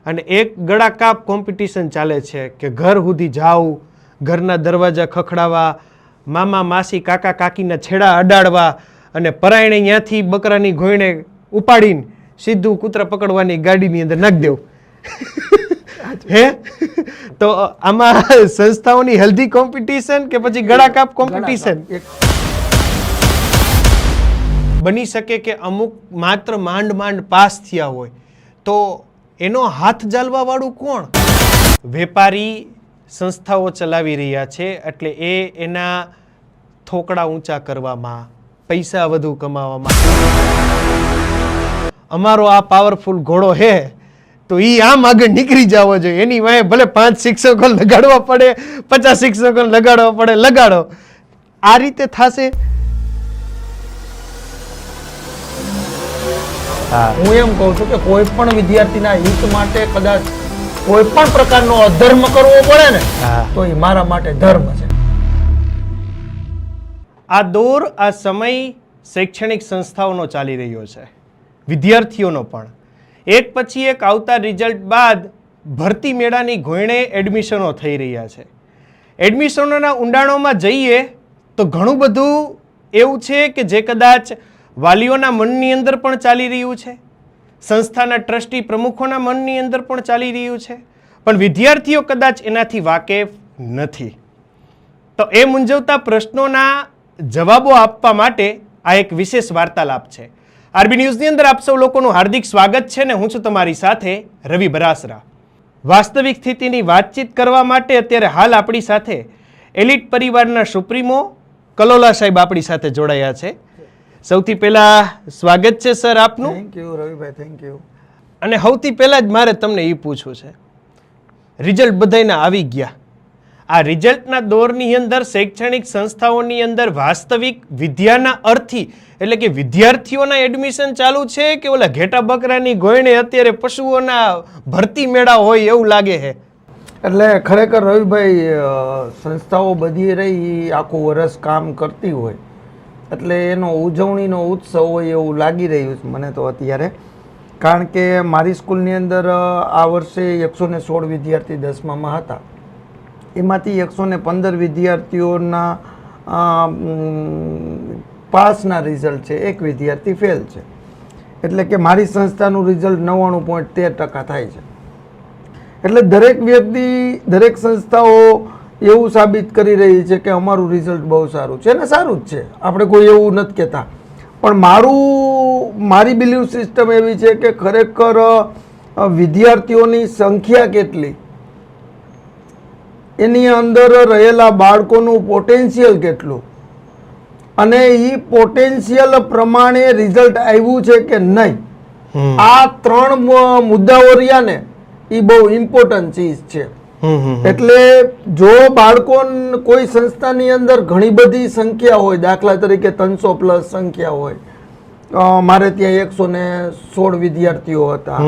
અને એક ગળા કાપ કોમ્પિટિશન ચાલે છે કે ઘર સુધી જાવું, ઘરના દરવાજા ખખડાવવા, મામા માસી કાકા કાકીના છેડા અડાડવા અને પરાયણે ત્યાંથી બકરાની ઘોયણે ઉપાડીને સીધું કૂતરા પકડવાની ગાડીની અંદર નાખી દેવું. હે તો આમાં સંસ્થાઓની હેલ્ધી કોમ્પિટિશન કે પછી ગળા કાપ કોમ્પિટિશન? બની શકે કે અમુક માત્ર માંડ પાસ થયા હોય તો એનો હાથ જાલવા વાળું કોણ? વેપારી સંસ્થાઓ ચલાવી રહ્યા છે એટલે એના થોકડા ઊંચા કરવામાં, પૈસા વધુ કમાવામાં. અમારો આ પાવરફુલ ઘોડો હે તો એ આમ આગળ નીકળી જવો જોઈએ. એની વાંહે ભલે 5 શિક્ષકો લગાડવા પડે, 50 શિક્ષકો લગાડવા પડે, લગાડો. આ રીતે થશે. હું એમ કહું છું કે કોઈ પણ વિદ્યાર્થીના હિત માટે કદાચ કોઈ પણ પ્રકારનો અધર્મ કરવો પડે ને તો એ મારા માટે ધર્મ છે. આ દોર, આ સમય શૈક્ષણિક સંસ્થાઓનો ચાલી રહ્યો છે, વિદ્યાર્થીઓનો પણ. એક પછી એક આવતા રિઝલ્ટ બાદ ભરતી મેળાની ઘોયણે એડમિશનો થઈ રહ્યા છે. એડમિશનોના ઊંડાણોમાં જઈએ તો ઘણું બધું એવું છે કે જે કદાચ વાલીઓના મનની અંદર પણ ચાલી રહ્યું છે, સંસ્થાના ટ્રસ્ટી પ્રમુખોના મનની અંદર પણ ચાલી રહ્યું છે, પણ વિદ્યાર્થીઓ કદાચ એનાથી વાકેફ નથી. તો એ મૂંઝવતા પ્રશ્નોના જવાબો આપવા માટે આ એક વિશેષ વાર્તાલાપ છે. આરબી ન્યૂઝની અંદર આપ સૌ લોકોનું હાર્દિક સ્વાગત છે ને હું છું તમારી સાથે રવિ બરાસરા. વાસ્તવિક સ્થિતિની વાતચીત કરવા માટે અત્યારે હાલ આપણી સાથે એલિટ પરિવારના સુપ્રીમો કલોલા સાહેબ આપણી સાથે જોડાયા છે. સૌથી પહેલા સ્વાગત છે સર આપનું. Thank you Ravibhai, thank you. અને સૌથી પહેલા જ મારે તમને એ પૂછવું છે, રિઝલ્ટ બધાયના આવી ગયા. આ રિઝલ્ટના દોરની અંદર શૈક્ષણિક સંસ્થાઓની અંદર વાસ્તવિક વિદ્યાના અર્થી એટલે કે વિદ્યાર્થીઓના એડમિશન ચાલુ છે કે ઓલા ઘેટા બકરાની ગોયણે અત્યારે પશુઓના ભરતી મેળા હોય એવું લાગે છે? એટલે ખરેખર રવિભાઈ, સંસ્થાઓ બધી રહી આખું વર્ષ કામ કરતી હોય એટલે એનો ઉજવણીનો ઉત્સવ હોય એવું લાગી રહ્યું છે મને તો અત્યારે. કારણ કે મારી સ્કૂલની અંદર આ વર્ષે 116 વિદ્યાર્થી 10મામાં હતા. એમાંથી 115 વિદ્યાર્થીઓના પાસના રિઝલ્ટ છે, એક વિદ્યાર્થી ફેલ છે. એટલે કે મારી સંસ્થાનું રિઝલ્ટ 99.13% થાય છે. એટલે દરેક વ્યક્તિ, દરેક સંસ્થાઓ એવું સાબિત કરી રહી છે કે અમારું રિઝલ્ટ બહુ સારું છે ને સારું જ છે, આપણે કોઈ એવું નથી કહેતા. પણ મારી બિલીફ સિસ્ટમ એવી છે કે ખરેખર વિદ્યાર્થીઓની સંખ્યા કેટલી, એની અંદર રહેલા બાળકોનું પોટેન્શિયલ કેટલું અને એ પોટેન્શિયલ પ્રમાણે રિઝલ્ટ આવ્યું છે કે નહીં, આ 3 મુદ્દાઓ રહ્યા ને એ બહુ ઇમ્પોર્ટન્ટ ચીજ છે. એટલે જો બાળકો કોઈ સંસ્થાની અંદર ઘણી બધી સંખ્યા હોય, દાખલા તરીકે 300+ સંખ્યા હોય, મારે ત્યાં 116 વિદ્યાર્થીઓ હતા.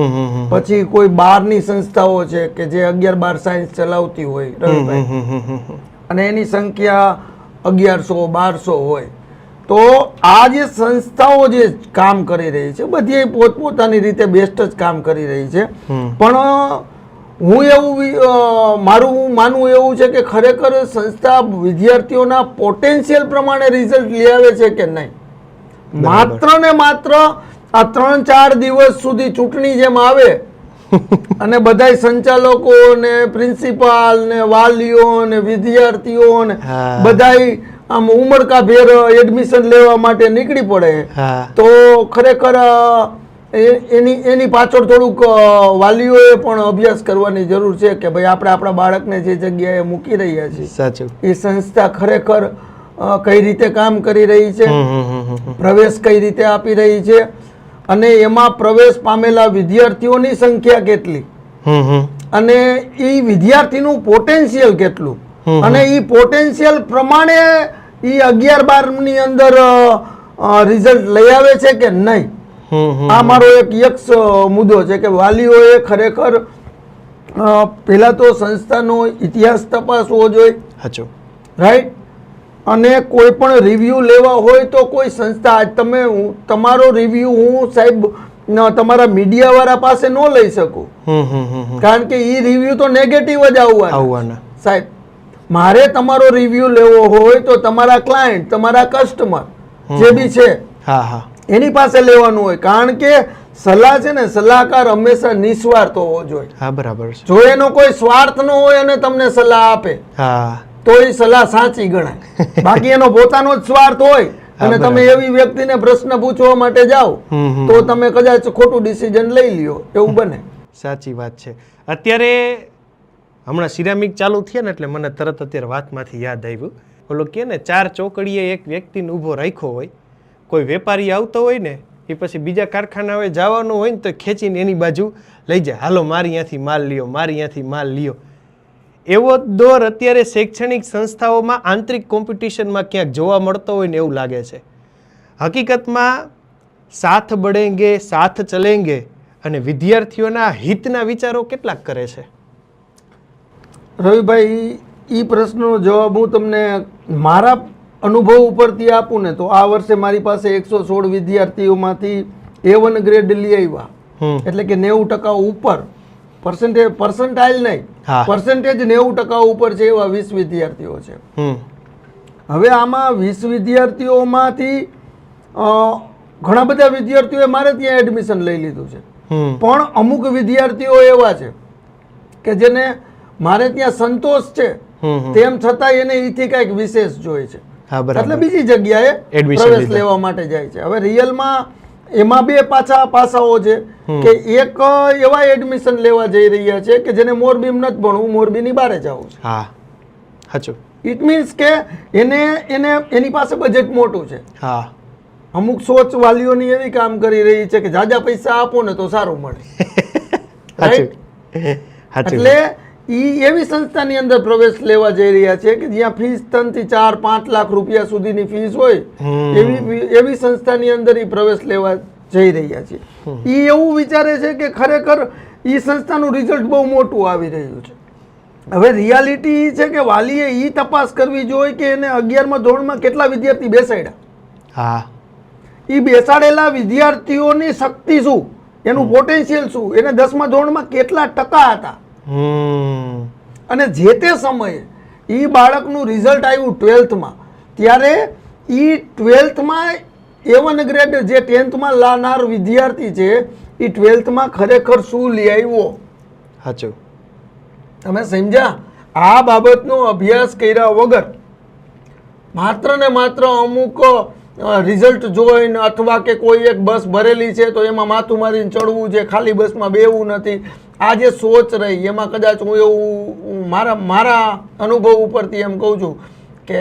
પછી કોઈ બહારની સંસ્થાઓ છે કે જે 11-12 સાયન્સ ચલાવતી હોય રવિભાઈ, અને એની સંખ્યા 1100-1200 હોય, તો આ જે સંસ્થાઓ જે કામ કરી રહી છે બધી પોતપોતાની રીતે બેસ્ટ જ કામ કરી રહી છે. પણ મારું માનવું એવું છે કે ખરેખર સંસ્થા વિદ્યાર્થીઓના પોટેન્શિયલ પ્રમાણે રિઝલ્ટ લઈ આવે છે કે નહીં. માત્ર ને માત્ર આ 3-4 દિવસ સુધી ચૂંટણી જેમ આવે અને બધાય સંચાલકો ને પ્રિન્સિપાલ ને વાલીઓ ને વિદ્યાર્થીઓ ને બધાય આમ ઉમળકાભેર એડમિશન લેવા માટે નીકળી પડે તો ખરેખર એની પાછળ થોડુંક વાલીઓએ પણ અભ્યાસ કરવાની જરૂર છે કે ભાઈ આપણે આપણા બાળકને જે જગ્યાએ મૂકી રહ્યા છીએ એ સંસ્થા ખરેખર કઈ રીતે કામ કરી રહી છે, પ્રવેશ કઈ રીતે આપી રહી છે અને એમાં પ્રવેશ પામેલા વિદ્યાર્થીઓની સંખ્યા કેટલી અને એ વિદ્યાર્થીનું પોટેન્શિયલ કેટલું અને એ પોટેન્શિયલ પ્રમાણે એ 11-12 ની અંદર રિઝલ્ટ લઈ આવે છે કે નહીં. આ મારો એક યક્ષ મુદ્દો છે કે વાલીઓએ ખરેખર પહેલા તો સંસ્થાનો ઇતિહાસ તપાસવો જોઈએ, રાઈટ. અને કોઈ પણ રિવ્યુ લેવા હોય તો કોઈ સંસ્થા, આજ તમે તમારો રિવ્યુ હું સાહેબ તમારા મીડિયા વાળા પાસે ન લઈ શકું, કારણ કે એ રિવ્યુ તો નેગેટિવ જ આવવાના. સાહેબ, મારે તમારો રિવ્યુ લેવો હોય તો તમારા ક્લાયન્ટ, તમારા કસ્ટમર જે બી છે એની પાસે લેવાનું હોય, કારણ કે સલાહ છે ને, સલાહકાર હંમેશા નિસ્વાર્થ હોવો જોઈએ. બરાબર. જો એનો કોઈ સ્વાર્થ ન હોય અને તમને સલાહ આપે તો એ સલાહ સાચી ગણાય. બાકી એનો પોતાનો જ સ્વાર્થ હોય અને તમે એવી વ્યક્તિને પ્રશ્ન પૂછવા માટે જાઓ તો તમે કદાચ ખોટું ડિસિઝન લઈ લ્યો, એવું બને. સાચી વાત છે. અત્યારે હમણાં સિરામિક ચાલુ થયા ને એટલે મને તરત અત્યારે વાતમાંથી યાદ આવ્યું, ઓલો કે ને 4 ચોકડીએ એક વ્યક્તિને ઊભો રાખ્યો હોય, કોઈ વેપારી આવતો હોય ને એ પછી બીજા કારખાનાએ જવાનું હોય ને તો ખેંચીને એની બાજુ લઈ જાય, હાલો મારી ત્યાંથી માલ લ્યો, મારી ત્યાંથી માલ લ્યો. એવો દોર અત્યારે શૈક્ષણિક સંસ્થાઓમાં આંતરિક કોમ્પિટિશનમાં ક્યાંક જોવા મળતો હોય ને એવું લાગે છે. હકીકતમાં સાથ બઢેંગે સાથ ચલેંગે અને વિદ્યાર્થીઓના હિતના વિચારો કેટલાક કરે છે? રવિભાઈ, એ પ્રશ્નનો જવાબ હું તમને મારા અનુભવ ઉપરથી આપું ને તો આ વર્ષે મારી પાસે 116 વિદ્યાર્થીઓમાંથી A1 ગ્રેડ લઈ આવ્યા, એટલે કે 90% ઉપર. પર્સન્ટાઇલ નહીં, પર્સન્ટેજ 90% ઉપર છે એવા 20 વિદ્યાર્થીઓ છે. હવે આમાં 20 વિદ્યાર્થીઓમાંથી ઘણા બધા વિદ્યાર્થીઓએ મારે ત્યાં એડમિશન લઈ લીધું છે, પણ અમુક વિદ્યાર્થીઓ એવા છે કે જેને મારે ત્યાં સંતોષ છે તેમ છતાં એને એથી કંઈક વિશેષ જોઈએ છે, એટલે બીજી જગ્યાએ પ્રવેશ લેવા માટે જાય છે. હવે રિયલમાં એમાં બે પાસાઓ છે કે એક એવા એડમિશન લેવા જઈ રહ્યા છે કે જેને મોરબીમાં નથી ભણવું, મોરબીની બહાર જવું છે. ઇટ મીન્સ કે એની પાસે બજેટ મોટું છે. અમુક સોચ વાલીઓની એવી કામ કરી રહી છે કે જાજા પૈસા આપો ને તો સારું મળે. એટલે એવી સંસ્થાની અંદર પ્રવેશ લેવા જઈ રહ્યા છે કે જ્યાં ફીસ 3 થી 4, 5 લાખ રૂપિયા સુધીની ફીસ હોય, એવી સંસ્થાની અંદર પ્રવેશ લેવા જઈ રહ્યા છે. એ એવું વિચારે છે કે ખરેખર એ સંસ્થાનું રિઝલ્ટ બહુ મોટું આવી રહ્યું છે. હવે રિયાલિટી છે કે વાલીએ એ તપાસ કરવી જોઈએ કે એને 11મા ધોરણમાં કેટલા વિદ્યાર્થી બેસાડ્યા, એ બેસાડેલા વિદ્યાર્થીઓની શક્તિ શું, એનું પોટેન્શિયલ શું, એને 10મા ધોરણમાં કેટલા ટકા હતા, અને જે તે સમયે એ બાળકનું રિઝલ્ટ આવ્યું 12થમાં, ત્યારે એ 12થમાં A1 ગ્રેડ જે 10થમાં લાનાર વિદ્યાર્થી છે એ 12થમાં ખરેખર શું લઈ આવ્યો. તમે સમજ્યા? આ બાબતનો અભ્યાસ કર્યા વગર માત્ર ને માત્ર અમુક રિઝલ્ટ જોઈને અથવા કે કોઈ એક બસ ભરેલી છે તો એમાં માથું મારીને ચડવું છે, ખાલી બસમાં બેવું નથી, આ જે સોચ રહી એમાં કદાચ હું એવું મારા અનુભવ ઉપરથી એમ કહું છું કે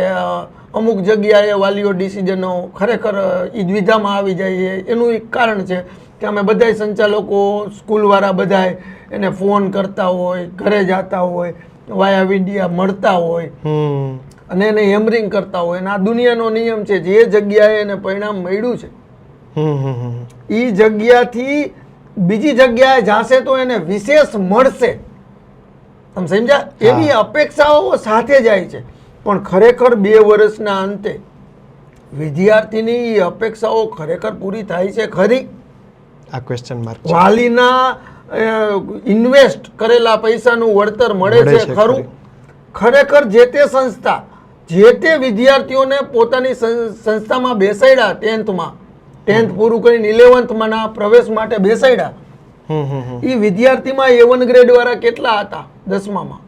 અમુક જગ્યાએ વાલીઓ ડિસિઝનો ખરેખર એ દ્વિધામાં આવી જાય છે. એનું એક કારણ છે કે અમે બધાય સંચાલકો, સ્કૂલવાળા બધાય એને ફોન કરતા હોય, ઘરે જતા હોય, વાયા વિડિયા મળતા હોય અને એને હેમરિંગ કરતા હોય, અને આ દુનિયાનો નિયમ છે, જે જગ્યાએ એને પરિણામ મળ્યું છે એ જગ્યાથી બીજી જગ્યાએ જાશે તો એને વિશેષ મળશે. તમે સમજ્યા? એવી અપેક્ષાઓ સાથે જાય છે, પણ ખરેખર 2 વર્ષના અંતે વિદ્યાર્થીની અપેક્ષાઓ ખરેખર પૂરી થાય છે ખરી? આ ક્વેશ્ચન માર્ક. વાલીના ઇન્વેસ્ટ કરેલા પૈસાનું વળતર મળે છે ખરું? ખરેખર જે તે સંસ્થા જે તે વિદ્યાર્થીઓને પોતાની સંસ્થામાં બેસાડ્યા 10th પૂરું કરીને 11થમાં પ્રવેશ માટે બેસાડ્યા, એ વિદ્યાર્થીમાં A1 ગ્રેડ વાળા કેટલા હતા 10મામાં,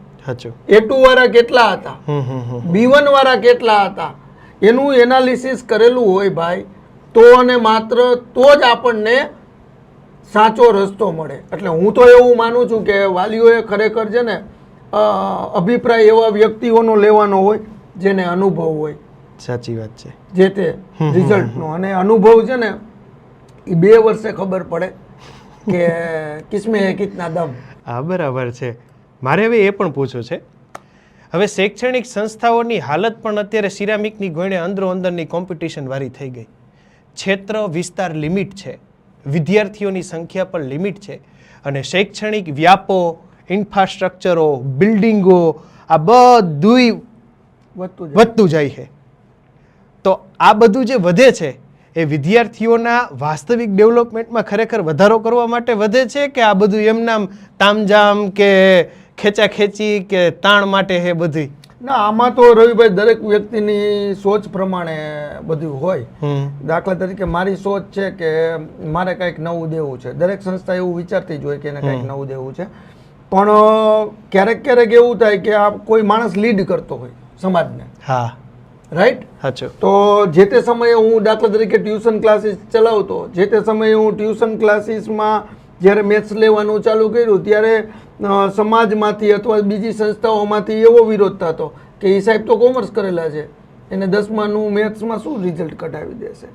A2 વાળા કેટલા હતા, B1 વાળા કેટલા હતા, એનું એનાલિસિસ કરેલું હોય ભાઈ તો અને માત્ર તો જ આપણને સાચો રસ્તો મળે. એટલે હું તો એવું માનું છું કે વાલીઓએ ખરેખર છે ને અભિપ્રાય એવા વ્યક્તિઓનો લેવાનો હોય જેને અનુભવ હોય. સાચી વાત છે. જે તે રિઝલ્ટનો, અને અનુભવ છે ને એ 2 વર્ષે ખબર પડે કે કિસમે હે કિતના દમ. હા, બરાબર છે. મારે હવે એ પણ પૂછવું છે, હવે શૈક્ષણિક સંસ્થાઓની હાલત પણ અત્યારે સિરામિકની ગોયણે અંદરો અંદરની કોમ્પિટિશન વાળી થઈ ગઈ. ક્ષેત્ર વિસ્તાર લિમિટ છે, વિદ્યાર્થીઓની સંખ્યા પણ લિમિટ છે, અને શૈક્ષણિક વ્યાપો, ઇન્ફ્રાસ્ટ્રક્ચરો, બિલ્ડિંગો આ બધું વધતું જાય છે. તો આ બધું જે વધે છે એ વિદ્યાર્થીઓના વાસ્તવિક ડેવલપમેન્ટમાં ખરેખર વધારો કરવા માટે વધે છે કે આ બધું એમનામ તામઝામ કે ખેંચાખેંચી કે તાણ માટે હે બધી? ના, આમાં તો રવિભાઈ દરેક વ્યક્તિની સોચ પ્રમાણે બધું હોય. દાખલા તરીકે મારી સોચ છે કે મારે કંઈક નવું દેવું છે. દરેક સંસ્થા એવું વિચારતી જ હોય કે એને કંઈક નવું દેવું છે. પણ ક્યારેક ક્યારેક એવું થાય કે આ કોઈ માણસ લીડ કરતો હોય સમાજને. હા, રાઈટ. સાચું. તો જે તે સમયે હું દાખલા તરીકે ટ્યુશન ક્લાસીસ ચલાવતો, જે તે સમયે હું ટ્યુશન ક્લાસીસમાં જ્યારે મેથ્સ લેવાનું ચાલુ કર્યું ત્યારે સમાજમાંથી અથવા બીજી સંસ્થાઓમાંથી એવો વિરોધ થતો કે એ સાહેબ તો કોમર્સ કરેલા છે, એને 10માનું મેથ્સમાં શું રિઝલ્ટ કઢાવી દેશે.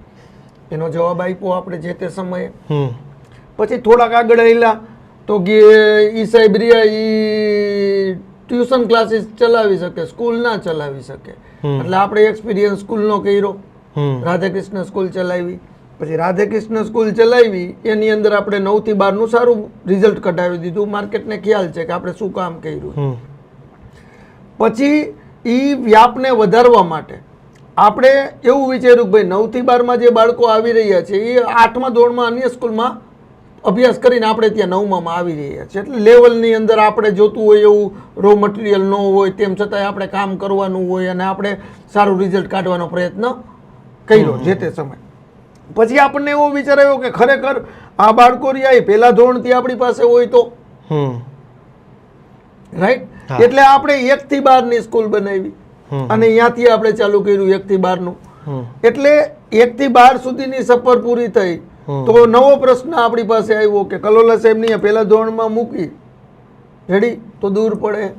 એનો જવાબ આપ્યો આપણે જે તે સમયે. પછી થોડાક આગળ આવેલા તો કે એ સાહેબ રહ્યા એ ટ્યુશન ક્લાસીસ ચલાવી શકે, સ્કૂલ ના ચલાવી શકે. એટલે આપણે એક્સપિરિયન્સ સ્કૂલનો કર્યો, રાધાકૃષ્ણ સ્કૂલ ચલાવી. પછી રાધાકૃષ્ણ સ્કૂલ ચલાવી એની અંદર આપણે 9 થી 12નું સારું રિઝલ્ટ કઢાવી દીધું. માર્કેટને ખ્યાલ છે કે આપણે શું કામ કર્યું. પછી એ વ્યાપને વધારવા માટે આપણે એવું વિચાર્યું કે ભાઈ 9 થી 12માં જે બાળકો આવી રહ્યા છે એ 8મા ધોરણમાં અન્ય સ્કૂલમાં અભ્યાસ કરીને આપણે ત્યાં 9મામાં આવી રહ્યા છે. એટલે લેવલની અંદર આપણે જોતું હોય એવું રો મટીરિયલ ન હોય, તેમ છતાંય આપણે કામ કરવાનું હોય અને આપણે સારું રિઝલ્ટ કાઢવાનો પ્રયત્ન કર્યો જે તે સમય. પછી આપણને એવો વિચાર આવ્યો કે ખરેખર આ બાળકો રહ્યા એ પહેલા ધોરણથી આપણી પાસે હોય તો રાઈટ. એટલે આપણે 1 થી 12ની સ્કૂલ બનાવી અને ત્યાંથી આપણે ચાલુ કર્યું 1 થી 12નું. એટલે 1 થી 12 સુધીની સફર પૂરી થઈ તો નવો પ્રશ્ન આપણી પાસે આવ્યો કે કલોલા સાહેબની પહેલા ધોરણમાં મૂકી રેડી તો દૂર પડે.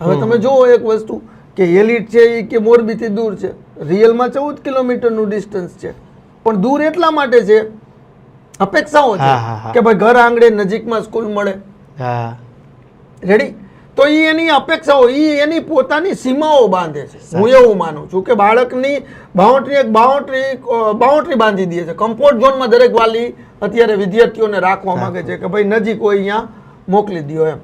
હવે તમે જુઓ એક વસ્તુ કે એલિટ છે એ કે મોરબીથી દૂર છે, રિયલમાં 14 કિલોમીટરનું ડિસ્ટન્સ છે, પણ દૂર એટલા માટે છે અપેક્ષાઓ છે કે ભાઈ ઘર આંગણે નજીકમાં સ્કૂલ મળે. રેડી. તો એ એની અપેક્ષાઓ, એ એની પોતાની સીમાઓ બાંધે છે. હું એવું માનું છું કે બાળકની બાઉન્ડ્રી બાંધી દે છે. કમ્ફર્ટ ઝોનમાં દરેક વાલી અત્યારે વિદ્યાર્થીઓને રાખવા માંગે છે કે ભાઈ નજીક હોય અહીંયા મોકલી દો એમ.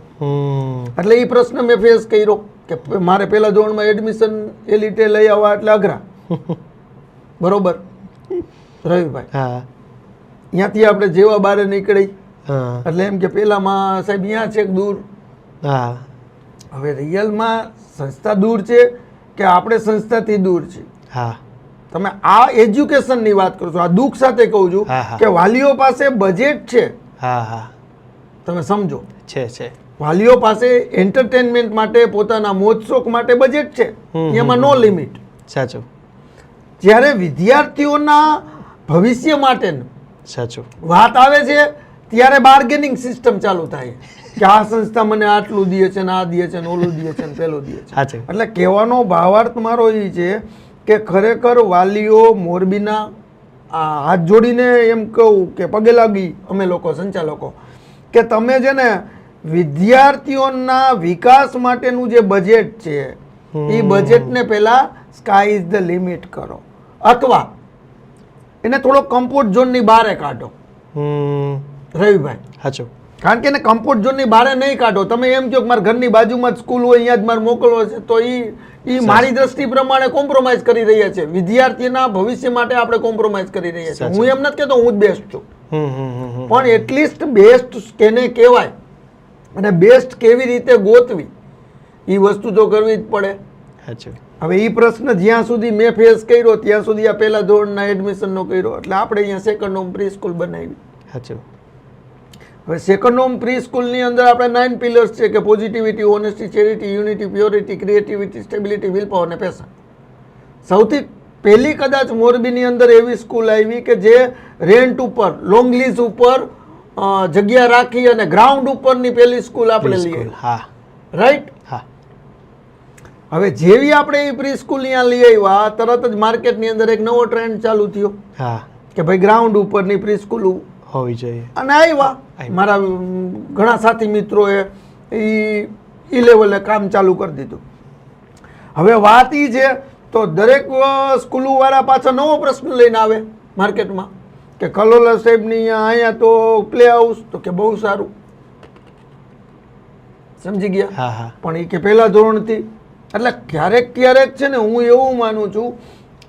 એટલે એ પ્રશ્ન મેં ફેસ કર્યો કે મારે પહેલા ધોરણમાં એડમિશન એલિટે લઈ આવવા એટલે અઘરા. બરોબર રવિભાઈ, ત્યાંથી આપણે જેવા બહાર નીકળી એટલે એમ કે પેલામાં સાહેબ અહીંયા છે દૂર. હવે રિયલમાં સંસ્થા દૂર છે કે આપણે સંસ્થાથી દૂર છે. તમે આ એજ્યુકેશનની વાત કરો છો, આ દુઃખ સાથે કહું છું કે વાલીઓ પાસે બજેટ છે. તમે સમજો છે વાલીઓ પાસે એન્ટરટેનમેન્ટ માટે, પોતાના મોજ શોખ માટે બજેટ છે, એમાં નો લિમિટ. સાચું. જ્યારે વિદ્યાર્થીઓના ભવિષ્ય માટે સાચું વાત આવે છે ત્યારે બાર્ગેનિંગ સિસ્ટમ ચાલુ થાય કે આ સંસ્થા મને આટલું દે છે ને આ દે છે ને ઓલું દે છે ને પેલું દે છે. એટલે કહેવાનો ભાવાર્થ મારો એ છે કે ખરેખર વાલીઓ મોરબીના હાથ જોડીને એમ કહું કે પગે લાગી અમે લોકો સંચાલકો કે તમે છે ને વિદ્યાર્થીઓના વિકાસ માટેનું જે બજેટ છે એ બજેટને પહેલા સ્કાય ઇઝ ધ લિમિટ કરો અથવા એને થોડો કમ્ફર્ટ ઝોનની બહાર કાઢો. રવિભાઈ સાચું. કારણ કે એને કમ્ફર્ટ ઝોનની બહાર નહીં કાઢો. તમે એમ કહો કે મારા ઘરની બાજુમાં જ સ્કૂલ હોય અહીંયા જ મારે મોકલવો છે તો એ મારી દ્રષ્ટિ પ્રમાણે કોમ્પ્રોમાઇઝ કરી રહ્યા છે. વિદ્યાર્થીના ભવિષ્ય માટે આપણે કોમ્પ્રોમાઇઝ કરી રહ્યા છીએ. હું એમ નથી કહેતો હું જ બેસ્ટ છું, પણ એટલીસ્ટ બેસ્ટ કેને કહેવાય અને બેસ્ટ કેવી રીતે ગોતવી એ વસ્તુ તો કરવી જ પડે. હવે એ પ્રશ્ન જ્યાં સુધી મેં ફેસ કર્યો ત્યાં સુધી આ પહેલા ધોરણના એડમિશનનો કર્યો એટલે આપણે અહીંયા સેકન્ડ હોમ પ્રી સ્કૂલ બનાવી. હવે સેકન્ડ હોમ પ્રી સ્કૂલની અંદર આપણે 9 પિલર્સ છે કે positivity, honesty, charity, unity, purity, creativity, stability, will power અને પેશન. સૌથી પહેલી કદાચ મોરબીની અંદર એવી સ્કૂલ આવી કે જે રેન્ટ ઉપર, લોંગ લીઝ ઉપર જગ્યા રાખી અને ગ્રાઉન્ડ ઉપરની પહેલી સ્કૂલ આપણે લઈએ. રાઈટ. હવે જેવી આપણે એ પ્રી સ્કૂલ અહીંયા લઈ આવ્યા તરત જ માર્કેટની અંદર એક નવો ટ્રેન્ડ ચાલુ થયો કે ભાઈ ગ્રાઉન્ડ ઉપરની પ્રી સ્કૂલ હોવી જોઈએ. અને આવ્યા મારા ઘણા સાથી મિત્રોએ એ લેવલે કામ ચાલુ કરી દીધું. હવે વાત એ છે તો દરેક સ્કૂલોવાળા પાછા નવો પ્રશ્ન લઈને આવે માર્કેટમાં કે કલોલા સાહેબની અહીંયા તો પ્લે હાઉસ તો કે બહુ સારું. સમજી ગયા. પણ એ કે પહેલા ધોરણથી એટલે ક્યારેક ક્યારેક છે ને હું એવું માનું છું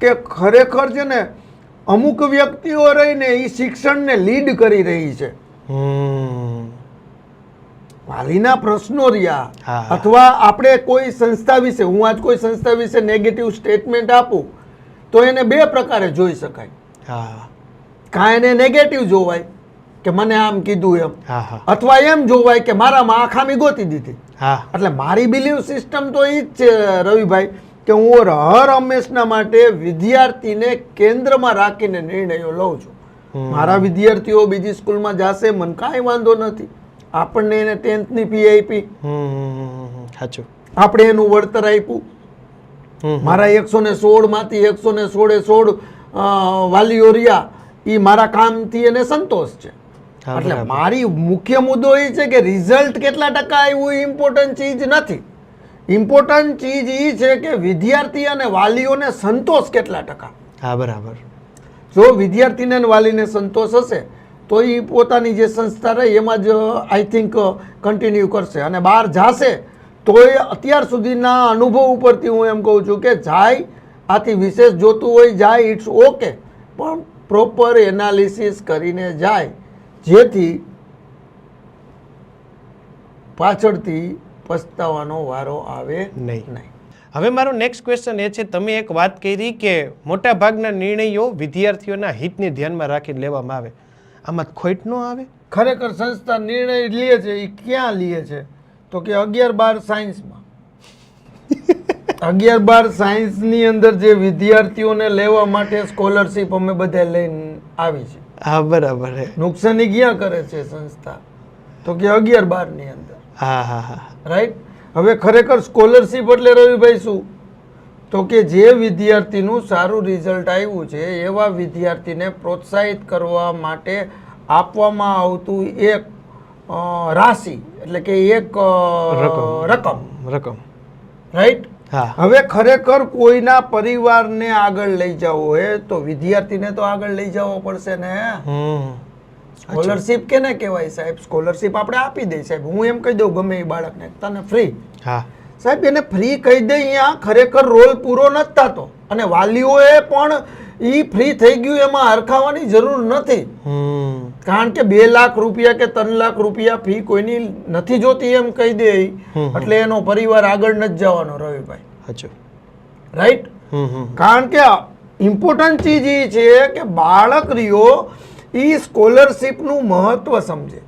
કે ખરેખર છે ને અમુક વ્યક્તિઓ રહીને એ શિક્ષણને લીડ કરી રહી છે. વાલીના પ્રશ્નો રહ્યા અથવા આપણે કોઈ સંસ્થા વિશે, હું આજ કોઈ સંસ્થા વિશે નેગેટિવ સ્ટેટમેન્ટ આપું તો એને બે પ્રકારે જોઈ શકાય. કાં એને નેગેટિવ જોવાય કે મને આમ કીધું એમ, અથવા એમ જોવાય કે મારામાં આ ખામી ગોતી દીધી. એટલે મારી બિલીવ સિસ્ટમ તો એ જ છે રવિભાઈ કે હું હર હંમેશના માટે વિદ્યાર્થીને કેન્દ્રમાં રાખીને નિર્ણયો લઉં છું. મારા વિદ્યાર્થીઓ બીજી સ્કૂલમાં જશે, મને કાંઈ વાંધો નથી. આપણને એને 10th ની ફી આપી, આપણે એનું વળતર આપ્યું. મારા 116 માંથી 116 વાલીઓ રહ્યા, એ મારા કામથી એને સંતોષ છે. એટલે મારી મુખ્ય મુદ્દો એ છે કે રિઝલ્ટ કેટલા ટકા આવ્યું એ ઇમ્પોર્ટન્ટ ચીજ નથી. ઇમ્પોર્ટન્ટ ચીજ એ છે કે વિદ્યાર્થી અને વાલીઓને સંતોષ કેટલા ટકા. બરાબર. જો વિદ્યાર્થીને અને વાલીને સંતોષ હશે તો એ પોતાની જે સંસ્થા રહી એમાં જ આઈ થિંક કન્ટિન્યુ કરશે. અને બહાર જાશે તો એ અત્યાર સુધીના અનુભવ ઉપરથી હું એમ કહું છું કે જાય, આથી વિશેષ જોતું હોય જાય, ઇટ્સ ઓકે, પણ પ્રોપર એનાલિસિસ કરીને જાય, જેથી પાછળથી પસ્તાવાનો વારો આવે નહીં. હવે મારો નેક્સ્ટ ક્વેશ્ચન એ છે, તમે એક વાત કરી કે મોટા ભાગના નિર્ણયો વિદ્યાર્થીઓના હિતને ધ્યાનમાં રાખીને લેવામાં આવે, આમાં ખોટ ન આવે? ખરેખર સંસ્થા નિર્ણય લે છે એ ક્યાં લે છે તો કે 11-12 સાયન્સમાં. 11-12 સાયન્સની અંદર જે વિદ્યાર્થીઓને લેવા માટે સ્કોલરશીપ અમે બધા લઈને આવી છે. બરાબર. નુકસાની ક્યાં કરે છે સંસ્થા તો કે 11-12 ની અંદર. રાઈટ. હવે ખરેખર સ્કોલરશીપ એટલે રવિભાઈ શું તો કે જે વિદ્યાર્થીનું સારું રિઝલ્ટ આવ્યું છે એવા વિદ્યાર્થીને પ્રોત્સાહિત કરવા માટે આપવામાં આવતું એક રાશિ, એટલે કે એક રકમ. રાઈટ. હવે ખરેખર કોઈના પરિવારને આગળ લઈ જવો હોય તો વિદ્યાર્થીને તો આગળ લઈ જવો પડશે ને. સ્કોલરશીપ કેને કહેવાય સાહેબ? સ્કોલરશીપ આપણે આપી દઈએ સાહેબ. હું એમ કહી દઉં ગમે એ બાળકને તને ફ્રી, સાહેબ એને ફ્રી કહી દે, અહીંયા ખરેખર રોલ પૂરો નથી થતો. અને વાલીઓએ પણ એ ફ્રી થઈ ગયું એમાં હરખાવાની જરૂર નથી. કારણ કે 2 લાખ રૂપિયા કે 3 લાખ રૂપિયા ફી કોઈની નથી જોતી એમ કહી દે એટલે એનો પરિવાર આગળ નથી જવાનો રવિભાઈ. રાઈટ. કારણ કે ઇમ્પોર્ટન્ટ ચીજ એ છે કે બાળક રહ્યો એ સ્કોલરશીપ નું મહત્વ સમજે,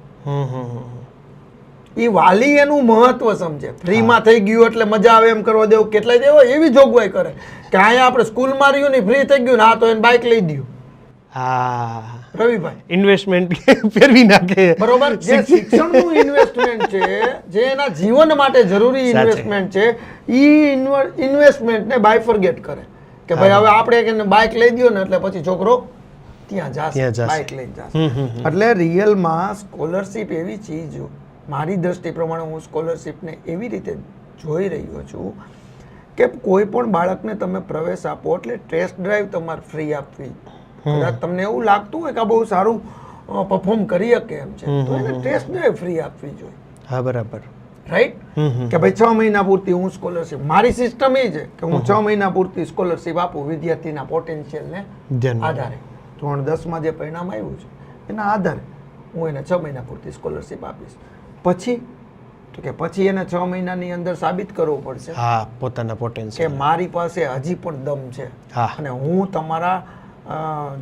એ વાલી એનું મહત્વ સમજે. ફ્રીમાં થઈ ગયું એટલે મજા આવે એમ કરવા દેવું, કેટલાય દેવો એવી જોગવાઈ કરે કે અહીંયા આપણે સ્કૂલમાં રહ્યું ને ફ્રી થઈ ગયું ને તો એને બાઇક લઈ દઉં. રવિભાઈ ઇન્વેસ્ટમેન્ટ ફેરવી નાખે. બરોબર. જે શિક્ષણનું ઇન્વેસ્ટમેન્ટ છે, જે એના જીવન માટે જરૂરી ઇન્વેસ્ટમેન્ટ છે, એ ઇન્વેસ્ટમેન્ટને બાયફર્ગેટ કરે કે ભાઈ હવે આપણે બાઇક લઈ દો ને એટલે પછી છોકરો ત્યાં જશે, બાઇક લઈ જશે. એટલે રિયલમાં સ્કોલરશીપ એવી ચીજ, મારી દ્રષ્ટિ પ્રમાણે હું સ્કોલરશીપને એવી રીતે જોઈ રહ્યો છું કે કોઈ પણ બાળકને તમે પ્રવેશ આપો એટલે ટેસ્ટ ડ્રાઈવ તમારે ફ્રી આપવી. કદાચ તમને એવું લાગતું હોય કે આ બહુ સારું પરફોર્મ કરી શકે એમ છે તો એને ટેસ્ટ ડ્રાઈવ ફ્રી આપવી જોઈએ. બરાબર. રાઈટ. કે ભાઈ 6 મહિના પૂરતી હું સ્કોલરશીપ, મારી સિસ્ટમ એ છે કે હું 6 મહિના પૂરતી સ્કોલરશીપ આપું વિદ્યાર્થીના પોટેન્શિયલને આધારે. ધોરણ 10માં જે પરિણામ આવ્યું છે એના આધારે હું એને 6 મહિના પૂરતી સ્કોલરશીપ આપીશ. પછી તો કે પછી એને 6 મહિનાની અંદર સાબિત કરવું પડશે પોતાના પોટેન્શિયલ કે મારી પાસે હજી પણ દમ છે અને હું તમારા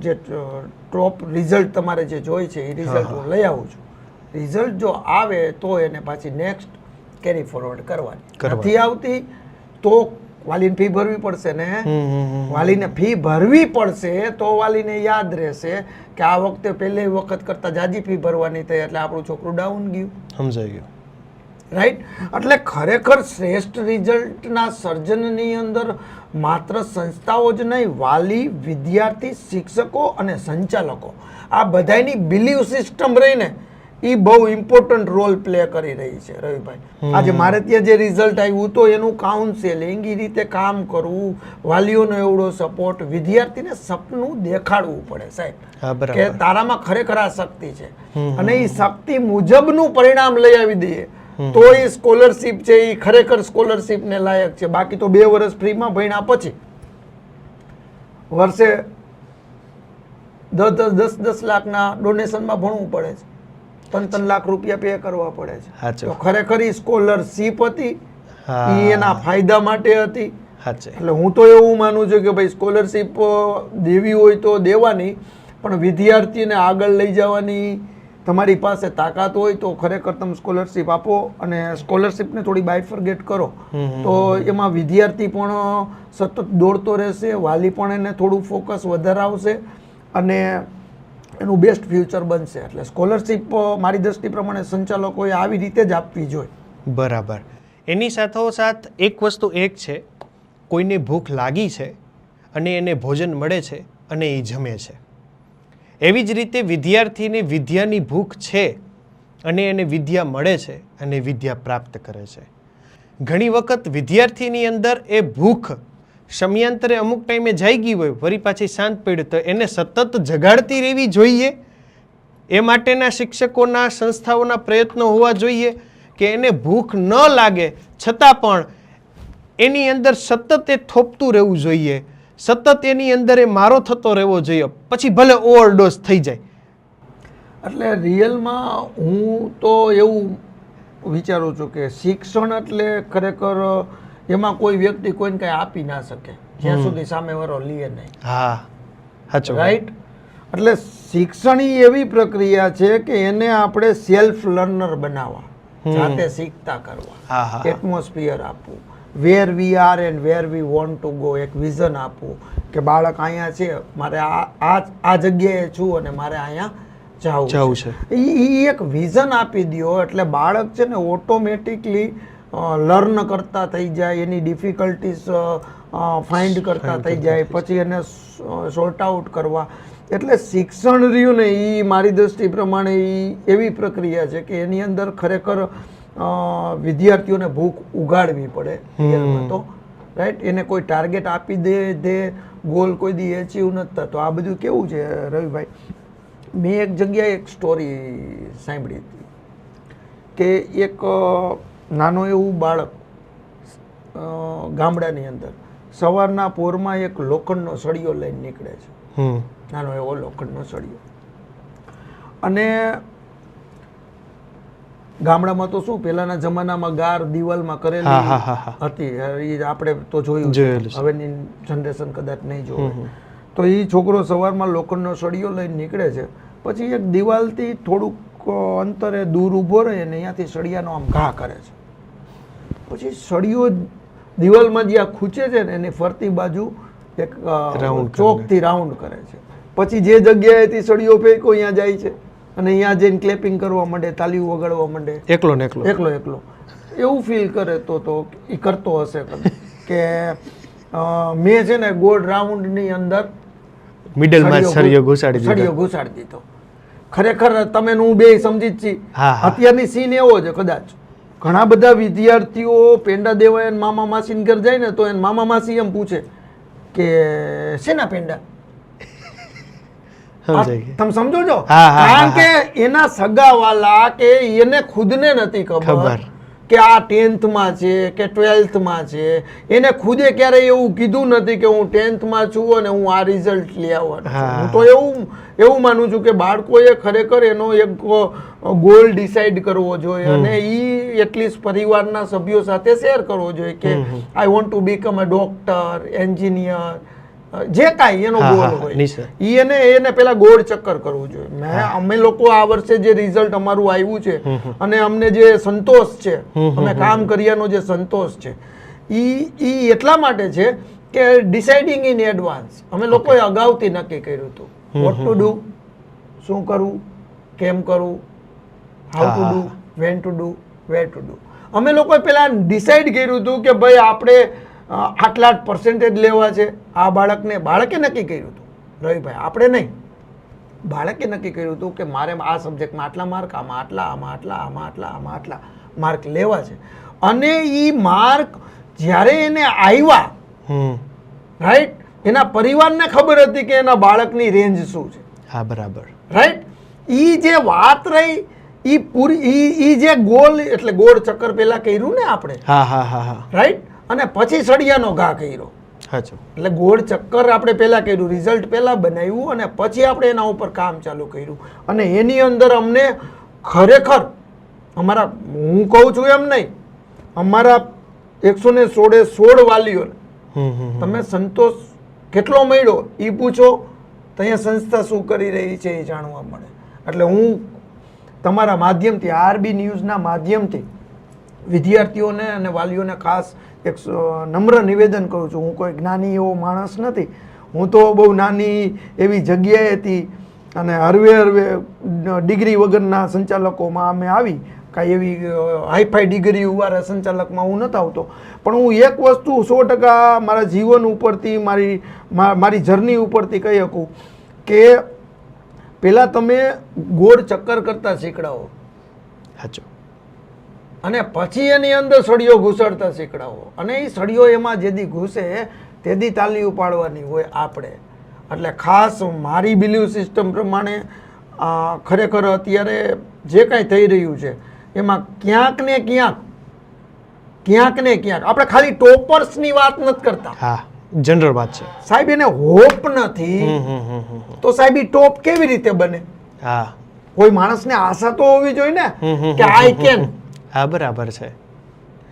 જે ટોપ રિઝલ્ટ તમારે જે જોઈ છે એ રિઝલ્ટ હું લઈ આવું છું. રિઝલ્ટ જો આવે તો એને પાછી નેક્સ્ટ કેરી ફોરવર્ડ કરવાની. નથી આવતી તો વાલીને ફી ભરવી પડશે ને. વાલીને ફી ભરવી પડશે તો વાલીને યાદ રહેશે કે આ વખતે પહેલી વખત કરતા જાજી ફી ભરવાની થઈ એટલે આપણું છોકરું ડાઉન ગયું. સમજાઈ ગયું. રાઈટ. એટલે ખરેખર શ્રેષ્ઠ રિઝલ્ટના સર્જનની અંદર માત્ર સંસ્થાઓ જ નહીં, વાલી, વિદ્યાર્થી, શિક્ષકો અને સંચાલકો આ બધાની બિલીવ સિસ્ટમ રહીને એ બહુ ઇમ્પોર્ટન્ટ રોલ પ્લે કરી રહી છે રવિભાઈ. આજે મારે ત્યાં જે રિઝલ્ટ આવ્યું તો એનું કાઉન્સેલિંગ, એ રીતે કામ કરવું, વાલીઓનો એવડો સપોર્ટ, વિદ્યાર્થીને સપનું દેખાડવું પડે સાહેબ કે તારામાં ખરેખર આ શક્તિ છે અને એ શક્તિ મુજબનું પરિણામ લઈ આવી દઈએ તો એ સ્કોલરશીપ છે એ ખરેખર સ્કોલરશીપને લાયક છે. બાકી તો 2 વર્ષ ફ્રીમાં ભણ્યા પછી વર્ષે 10 લાખના ડોનેશનમાં ભણવું પડે છે, 3 લાખ રૂપિયા પે કરવા પડે છે. સાચું. તો ખરેખર ઈ સ્કોલરશીપ હતી, હા. ઈ એના ફાયદા માટે હતી. સાચે. એટલે હું તો એવું માનું છું કે ભાઈ સ્કોલરશીપ દેવી હોય તો દેવાની, પણ વિદ્યાર્થીને આગળ લઈ જવાની તમારી પાસે તાકાત હોય તો ખરેખર તમે સ્કોલરશીપ આપો, અને સ્કોલરશીપને થોડી બાયફર્ગેટ કરો તો એમાં વિદ્યાર્થી પણ સતત દોડતો રહેશે, વાલી પણ એને થોડું ફોકસ વધારે આવશે અને એનું બેસ્ટ ફ્યુચર બનશે. એટલે સ્કોલરશીપ મારી દ્રષ્ટિ પ્રમાણે સંચાલકોએ આવી રીતે જ આપવી જોઈએ. બરાબર. એની સાથોસાથ એક વસ્તુ એક છે, કોઈને ભૂખ લાગી છે અને એને ભોજન મળે છે અને એ જમે છે, એવી જ રીતે વિદ્યાર્થીને વિદ્યાની ભૂખ છે અને એને વિદ્યા મળે છે અને વિદ્યા પ્રાપ્ત કરે છે. ઘણી વખત વિદ્યાર્થીની અંદર એ ભૂખ સમયાંતરે અમુક ટાઈમે જાઈ ગઈ હોય, વળી પાછી શાંત પડ્યું, તો એને સતત જગાડતી રહેવી જોઈએ. એ માટેના શિક્ષકોના, સંસ્થાઓના પ્રયત્નો હોવા જોઈએ કે એને ભૂખ ન લાગે છતાં પણ એની અંદર સતત એ થોપતું રહેવું જોઈએ, સતત એની અંદર એ મારો થતો રહેવો જોઈએ, પછી ભલે ઓવરડોઝ થઈ જાય. એટલે રિયલમાં હું તો એવું વિચારું છું કે શિક્ષણ એટલે ખરેખર એમાં કોઈ વ્યક્તિ કોઈને કંઈ આપી ના શકે જ્યાં સુધી સામેવાળો લે નહીં. હા, સાચું. રાઈટ. એટલે શિક્ષણ ઈ એવી પ્રક્રિયા છે કે એને આપણે સેલ્ફ લર્નર બનાવવા, જાતે શીખતા કરવા, હા, હા. એટમોસ્ફિયર આપવું, where we are and where we want to go, એક વિઝન આપવું કે બાળક અહીંયા છે, મારે આ જગ્યાએ છું અને મારે અહીંયા જવું છે. એ એક વિઝન આપી દો એટલે બાળક છે ને ઓટોમેટિકલી લર્ન કરતા થઈ જાય, એની ડિફિકલ્ટીઝ ફાઇન્ડ કરતા થઈ જાય, પછી એને સોર્ટ આઉટ કરવા. એટલે શિક્ષણ રહ્યું ને એ મારી દ્રષ્ટિ પ્રમાણે એ એવી પ્રક્રિયા છે કે એની અંદર ખરેખર વિદ્યાર્થીઓને ભૂખ ઉગાડવી પડે તો, રાઈટ. એને કોઈ ટાર્ગેટ આપી દે ગોલ કોઈ દી એચીવ નથી થતો. આ બધું કેવું છે રવિભાઈ, મેં એક જગ્યાએ એક સ્ટોરી સાંભળી હતી કે એક નાનો એવું બાળક ગામડાની અંદર સવારના પોરમાં એક લોખંડનો સળિયો લઈને નીકળે છે, નાનો એવો લોખંડનો સળિયો. અને ગામડામાં તો શું પહેલાના જમાનામાં ગાર દિવાલમાં કરેલી હતી, એ આપણે તો જોયું, હવેની જનરેશન કદાચ નહીં જોવે. તો એ છોકરો સવારમાં લોખંડનો સળિયો લઈને નીકળે છે, પછી એક દિવાલથી થોડુંક અંતરે દૂર ઊભો રહે અને અહીંયાથી સળિયાનો આમ ઘા કરે છે. પછી સળિયો દિવાલમાં જ્યાં ખૂંચે છે ને એની ફરતી બાજુ એક ચોકથી રાઉન્ડ કરે છે. પછી જે જગ્યાએથી સળિયો ફેંકો અહીંયા જાય છે અને અહીંયા જઈને ક્લેપિંગ કરવા માંડે, તાલીઓ વગાડવા માંડે, એકલો. એવું ફીલ કરે તો એ કરતો હશે કે મેં છે ને ગોળ રાઉન્ડની અંદર મિડલમાં સળિયો ઘુસાડી દીધો. ખરેખર તમે હું બે સમજી જ છીએ. અત્યારની સીન એવો છે. કદાચ ઘણા બધા વિદ્યાર્થીઓ પેંડા દેવા એને મામા માસી ઘર જાય ને તો એને મામા માસી એમ પૂછે કે શેના પેંડા, તમે સમજો છો? કારણ કે એના સગાવાલા કે એને ખુદને નથી ખબર કે આ 10th માં છે કે 12th માં છે. એને ખુદે ક્યારેય એવું કીધું નથી કે હું 10th માં છું અને હું આ રિઝલ્ટ લઈ આવવાનો છું. હું તો એવું માનું છું કે બાળકોએ ખરેખર એનો એક ગોલ ડિસાઈડ કરવો જોઈએ અને એ એટલીસ્ટ પરિવારના સભ્યો સાથે શેર કરવો જોઈએ કે I want to become a doctor, engineer, જે કાંઈ એનો ગોલ હોય એને પેલા ગોળ ચક્કર કરવું જોઈએ. અમે લોકો આ વર્ષે જે રિઝલ્ટ અમારું આવ્યું છે અને અમને જે સંતોષ છે, અમે કામ કર્યાનો જે સંતોષ છે, ઈ એટલા માટે છે કે ડિસાઇડિંગ ઇન એડવાન્સ અમે લોકોએ અગાઉથી નક્કી કર્યું હતું વોટ ટુ ડુ, શું કરવું, કેમ કરવું, how to do, when to do, where to do. અમે લોકોએ પેલા ડિસાઇડ કર્યું હતું કે ભાઈ આપણે આટલા જ પર્સન્ટેજ લેવા છે. આ બાળકે નક્કી કર્યું હતું રવિભાઈ, આપણે નહીં. બાળકે નક્કી કર્યું હતું કે મારે આ સબ્જેક્ટમાં આટલા માર્ક, આમાં આટલા, આમાં આટલા, આમાં આટલા, આમાં આટલા માર્ક લેવા છે. અને એ માર્ક જ્યારે એને આવ્યા, રાઈટ, એના પરિવારને ખબર હતી કે એના બાળકની રેન્જ શું છે. હા, બરાબર, રાઈટ. એ જે વાત રહી એ પૂરી, એ જે ગોલ, એટલે ગોળ ચક્કર પેલા કર્યું ને આપણે, રાઈટ, અને પછી સળિયાનો ઘા કર્યો. સાચું. એટલે ગોળ ચક્કર આપણે પહેલા કર્યું, રિઝલ્ટ પહેલા બનાવ્યું અને પછી આપણે એના ઉપર કામ ચાલુ કર્યું અને એની અંદર અમને ખરેખર અમારા, હું કહું છું એમ નહીં, અમારા 116 વાલીઓને તમે સંતોષ કેટલો મળ્યો એ પૂછો તો અહીંયા સંસ્થા શું કરી રહી છે એ જાણવા મળે. એટલે હું તમારા માધ્યમથી, આરબી ન્યૂઝના માધ્યમથી વિદ્યાર્થીઓને અને વાલીઓને ખાસ એક નમ્ર નિવેદન કરું છું. હું કોઈ જ્ઞાની એવો માણસ નથી, હું તો બહુ નાની એવી જગ્યાએથી અને હરવે ડિગ્રી વગરના સંચાલકોમાં અમે આવી, કાંઈ એવી હાઈફાઈ ડિગ્રી વાળા સંચાલકમાં હું નથી આવતો. પણ હું એક વસ્તુ 100% મારા જીવન ઉપરથી, મારી જર્ની ઉપરથી કહી શકું કે પહેલાં તમે ગોળ ચક્કર કરતા શીખડાવો, સાચું, અને પછી એની અંદર સળિયો ઘૂસડતા શીખડાવો, અને એ સળિયો એમાં જેદી ઘૂસે તેદી તાલી ઉપાડવાની હોય આપણે. એટલે ખાસ મારી બિલીવ સિસ્ટમ પ્રમાણે ખરેખર અત્યારે જે કાંઈ થઈ રહ્યું છે એમાં ક્યાંક ને ક્યાંક આપણે ખાલી ટોપર્સની વાત નથી કરતા. હા, જનરલ વાત છે સાહેબ. એને હોપ નથી તો સાહેબ ઈ ટોપ કેવી રીતે બને? હા, કોઈ માણસને આશા તો હોવી જોઈએ ને કે આઈ કેન, હા, બરાબર છે,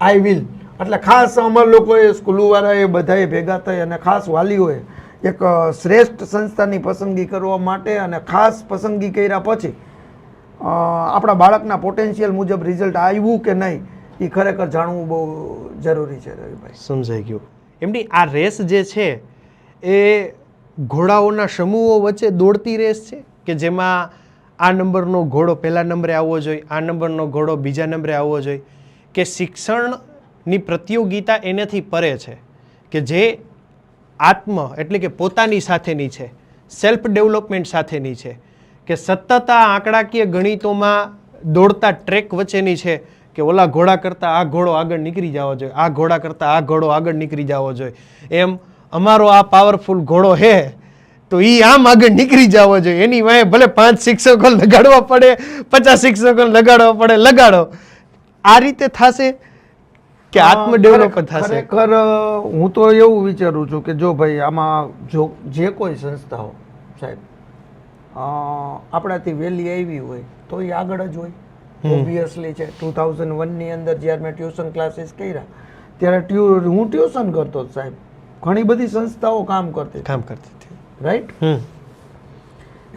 આઈ વિલ. એટલે ખાસ અમારા લોકોએ, સ્કૂલવાળાએ બધાએ ભેગા થઈ અને ખાસ વાલીઓએ એક શ્રેષ્ઠ સંસ્થાની પસંદગી કરવા માટે અને ખાસ પસંદગી કર્યા પછી આપણા બાળકના પોટેન્શિયલ મુજબ રિઝલ્ટ આવ્યું કે નહીં એ ખરેખર જાણવું બહુ જરૂરી છે રવિભાઈ. સમજાઈ ગયું. એમની આ રેસ જે છે એ ઘોડાઓના સમૂહો વચ્ચે દોડતી રેસ છે કે જેમાં આ નંબરનો ઘોડો પહેલા નંબરે આવવો જોઈએ, આ નંબરનો ઘોડો બીજા નંબરે આવવો જોઈએ, કે શિક્ષણની પ્રતિયોગિતા એનાથી પરે છે કે જે આત્મ એટલે કે પોતાની સાથેની છે, સેલ્ફ ડેવલપમેન્ટ સાથેની છે, કે સતત આ આંકડાકીય ગણિતોમાં દોડતા ટ્રેક વચ્ચેની છે કે ઓલા ઘોડા કરતાં આ ઘોડો આગળ નીકળી જવો જોઈએ, આ ઘોડા કરતાં આ ઘોડો આગળ નીકળી જવો જોઈએ, એમ અમારો આ પાવરફુલ ઘોડો છે તો એ આમ આગળ નીકળી જવો જોઈએ. એની વાંહે ભલે 5 શિક્ષકો લગાડવા પડે, 50 શિક્ષકો લગાડવા પડે, લગાડો. આ રીતે થશે કે આત્મ ડેવલપ થશે? ખરેખર હું તો એવું વિચારું છું કે જો ભાઈ આમાં જો જે કોઈ સંસ્થાઓ સાહેબ આપણાથી વહેલી આવી હોય તો એ આગળ જ હોય. ઓબ્વિયસલી છે. 2001ની અંદર જ્યારે મેં ટ્યુશન ક્લાસીસ કર્યા ત્યારે હું ટ્યુશન કરતો સાહેબ. ઘણી બધી સંસ્થાઓ કામ કરતી હતી, રાઈટ?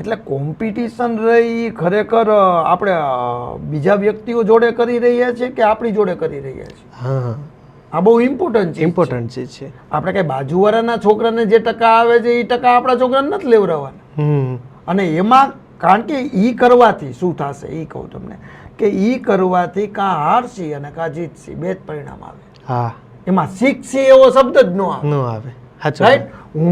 એટલે કોમ્પિટિશન રહી ખરેખર આપણે બીજા વ્યક્તિઓ જોડે કરી રહ્યા છીએ કે આપણી જોડે કરી રહ્યા છીએ? આ બહુ ઇમ્પોર્ટન્ટ છે. આપણે કઈ બાજુવાળાના છોકરાને જે ટકા આવે છે એ ટકા આપણા છોકરાને નથી લેવડાવવાના. અને એમાં કારણ કે ઈ કરવાથી શું થશે એ કહું તમને, કે ઈ કરવાથી કાં હારશી અને કાં જીતશી, બે જ પરિણામ આવે. હા, એમાં શીખશી એવો શબ્દ જ ન આવે. રાઈટ?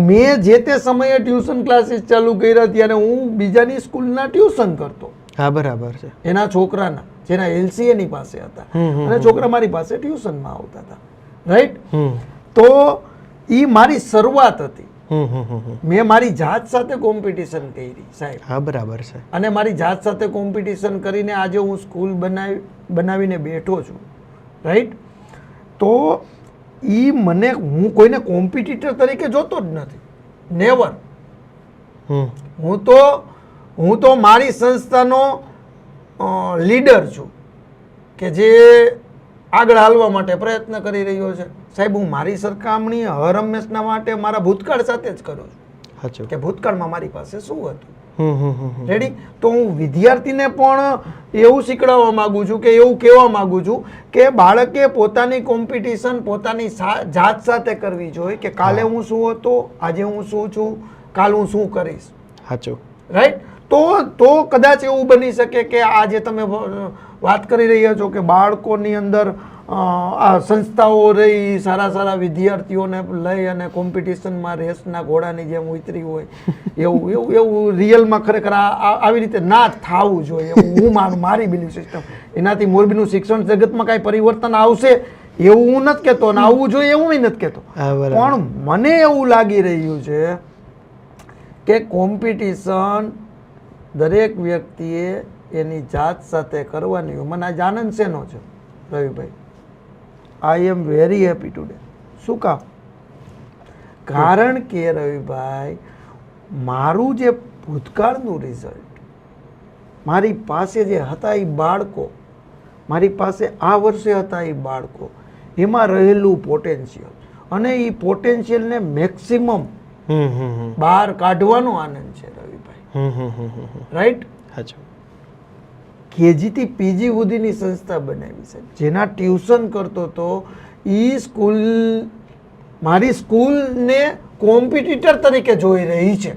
મેં જે તે સમયે ટ્યુશન ક્લાસીસ ચાલુ કર્યા ત્યારે હું બીજાની સ્કૂલના ટ્યુશન કરતો. હા, બરાબર છે. એના છોકરાના જેના LCA ની પાસે હતા અને છોકરા મારી પાસે ટ્યુશનમાં આવતા હતા. રાઈટ? તો ઈ મારી શરૂઆત હતી. મેં મારી જાત સાથે કોમ્પિટિશન કરી સાહેબ. હા, બરાબર છે. અને મારી જાત સાથે કોમ્પિટિશન કરીને આજે હું સ્કૂલ બનાવીને બેઠો છું. રાઈટ? તો ઈ મને, હું કોઈને કોમ્પિટિટર તરીકે જોતો જ નથી, નેવર. હું તો મારી સંસ્થાનો લીડર છું કે જે આગળ હાલવા માટે પ્રયત્ન કરી રહ્યો છે. સાહેબ, હું મારી સરખામણી હર હંમેશના માટે મારા ભૂતકાળ સાથે જ કરું છું કે ભૂતકાળમાં મારી પાસે શું હતું. રેડી? તો હું વિદ્યાર્થીને પણ એવું શીખડાવવા માંગુ છું કે એવું કહેવા માંગુ છું કે બાળકે પોતાની કોમ્પિટિશન પોતાની જાત સાથે કરવી જોઈએ કે કાલે હું શું હતો, આજે હું શું છું, કાલ હું શું કરીશ. સાચું. રાઈટ? તો કદાચ એવું બની શકે કે આજે તમે વાત કરી રહ્યા છો કે બાળકોની અંદર આ સંસ્થાઓ રહી સારા વિદ્યાર્થીઓને લઈ અને કોમ્પિટિશનમાં રેસના ઘોડાની જેમ ઉતરી હોય એવું રિયલમાં ખરેખર આવી રીતે ના થવું જોઈએ. હું મારી બિલીફ સિસ્ટમ, એનાથી મોરબીનું શિક્ષણ જગતમાં કાંઈ પરિવર્તન આવશે એવું હું નથી કહેતો અને આવવું જોઈએ એવું નથી કહેતો. પણ મને એવું લાગી રહ્યું છે કે કોમ્પિટિશન દરેક વ્યક્તિએ એની જાત સાથે કરવાની હોય. મને આજ આનંદ શેનો છે રવિભાઈ? આઈ એમ વેરી હેપી ટુડે. શું કામ કારણ કે રવિભાઈ, મારું જે ભૂતકાળનું રિઝલ્ટ, મારી પાસે જે હતા એ બાળકો, મારી પાસે આ વર્ષે હતા એ બાળકો, એમાં રહેલું પોટેન્શિયલ, અને એ પોટેન્શિયલને મેક્સિમમ બહાર કાઢવાનો આનંદ છે રવિભાઈ. રાઈટ? કેજીથી પીજી સુધીની સંસ્થા બનાવી છે, જેના ટ્યુશન કરતો તો એ સ્કૂલ મારી સ્કૂલને કોમ્પિટિટર તરીકે જોઈ રહી છે.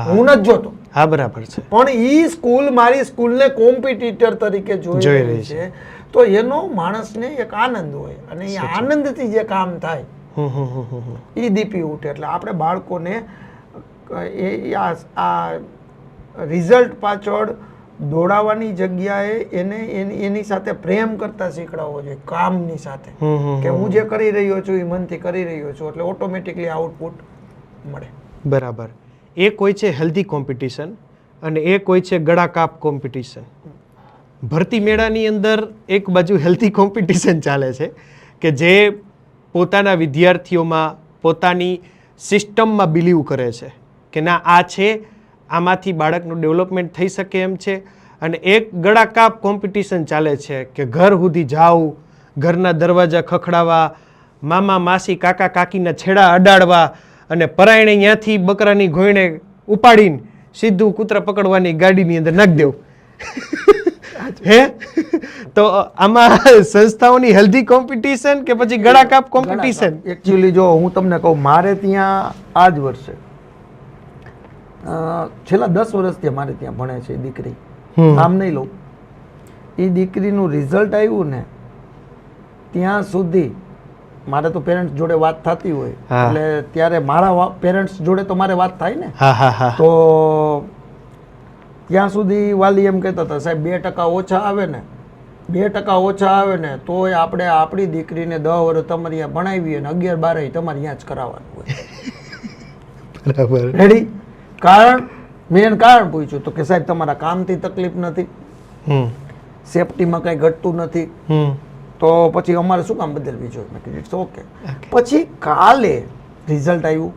હું નથી જોતો. હા, બરાબર છે. પણ ઈ સ્કૂલ મારી સ્કૂલને કોમ્પિટિટર તરીકે જોઈ રહી છે. તો એનો માણસને એક આનંદ હોય, અને એ આનંદથી જે કામ થાય એ દીપી ઉઠે. એટલે આપણે બાળકોને આ રિઝલ્ટ પાછળ દોડાવવાની જગ્યાએ એને એની સાથે પ્રેમ કરતા શીખડાવવો જોઈએ, કામની સાથે, કે હું જે કરી રહ્યો છું એ મનથી કરી રહ્યો છું, એટલે ઓટોમેટિકલી આઉટપુટ મળે. બરાબર. એક હોય છે હેલ્ધી કોમ્પિટિશન અને એક હોય છે ગળાકાપ કોમ્પિટિશન. ભરતી મેળાની અંદર એક બાજુ હેલ્ધી કોમ્પિટિશન ચાલે છે કે જે પોતાના વિદ્યાર્થીઓમાં પોતાની સિસ્ટમમાં બિલીવ કરે છે કે ના આ છે, આમાંથી બાળકનું ડેવલપમેન્ટ થઈ શકે એમ છે. અને એક ગળાકાપ કોમ્પિટિશન ચાલે છે કે ઘર સુધી જાવું, ઘરના દરવાજા ખખડાવવા, મામા માસી કાકા કાકીના છેડા અડાડવા, અને પરાયણે ત્યાંથી બકરાની ઘોયણે ઉપાડીને સીધું કૂતરા પકડવાની ગાડીની અંદર નાખી દેવું. હે? તો આમાં સંસ્થાઓની હેલ્ધી કોમ્પિટિશન કે પછી ગળાકાપ કોમ્પિટિશન? એકચ્યુઅલી જો હું તમને કહું, મારે ત્યાં આ જ વર્ષે છેલ્લા 10 વર્ષથી મારે ત્યાં ભણે છે દીકરી, નામ નહીં લઉં, એ દીકરીનું રિઝલ્ટ આવ્યું ને ત્યાં સુધી મારે તો પેરેન્ટ્સ જોડે વાત થતી હોય, એટલે ત્યારે મારા પેરેન્ટ્સ જોડે તો મારે વાત થાય ને, તો ત્યાં સુધી વાલી એમ કહેતા હતા, સાહેબ 2% ઓછા આવે ને, 2% ઓછા આવે ને તોય આપણે આપણી દીકરીને 10 વર્ષ તમારે અહીંયા ભણાવીએ ને 11-12 તમારે અહીંયા જ કરાવવાનું હોય. બરાબર. રેડી? કારણ મેં કારણ પૂછ્યું તો કે સાહેબ તમારા કામથી તકલીફ નથી, સેફટીમાં કંઈ ઘટતું નથી, તો પછી અમારે શું કામ બદલવી જોઈએ? મેં કીધું ઇટ્સ ઓકે. પછી કાલે રિઝલ્ટ આવ્યું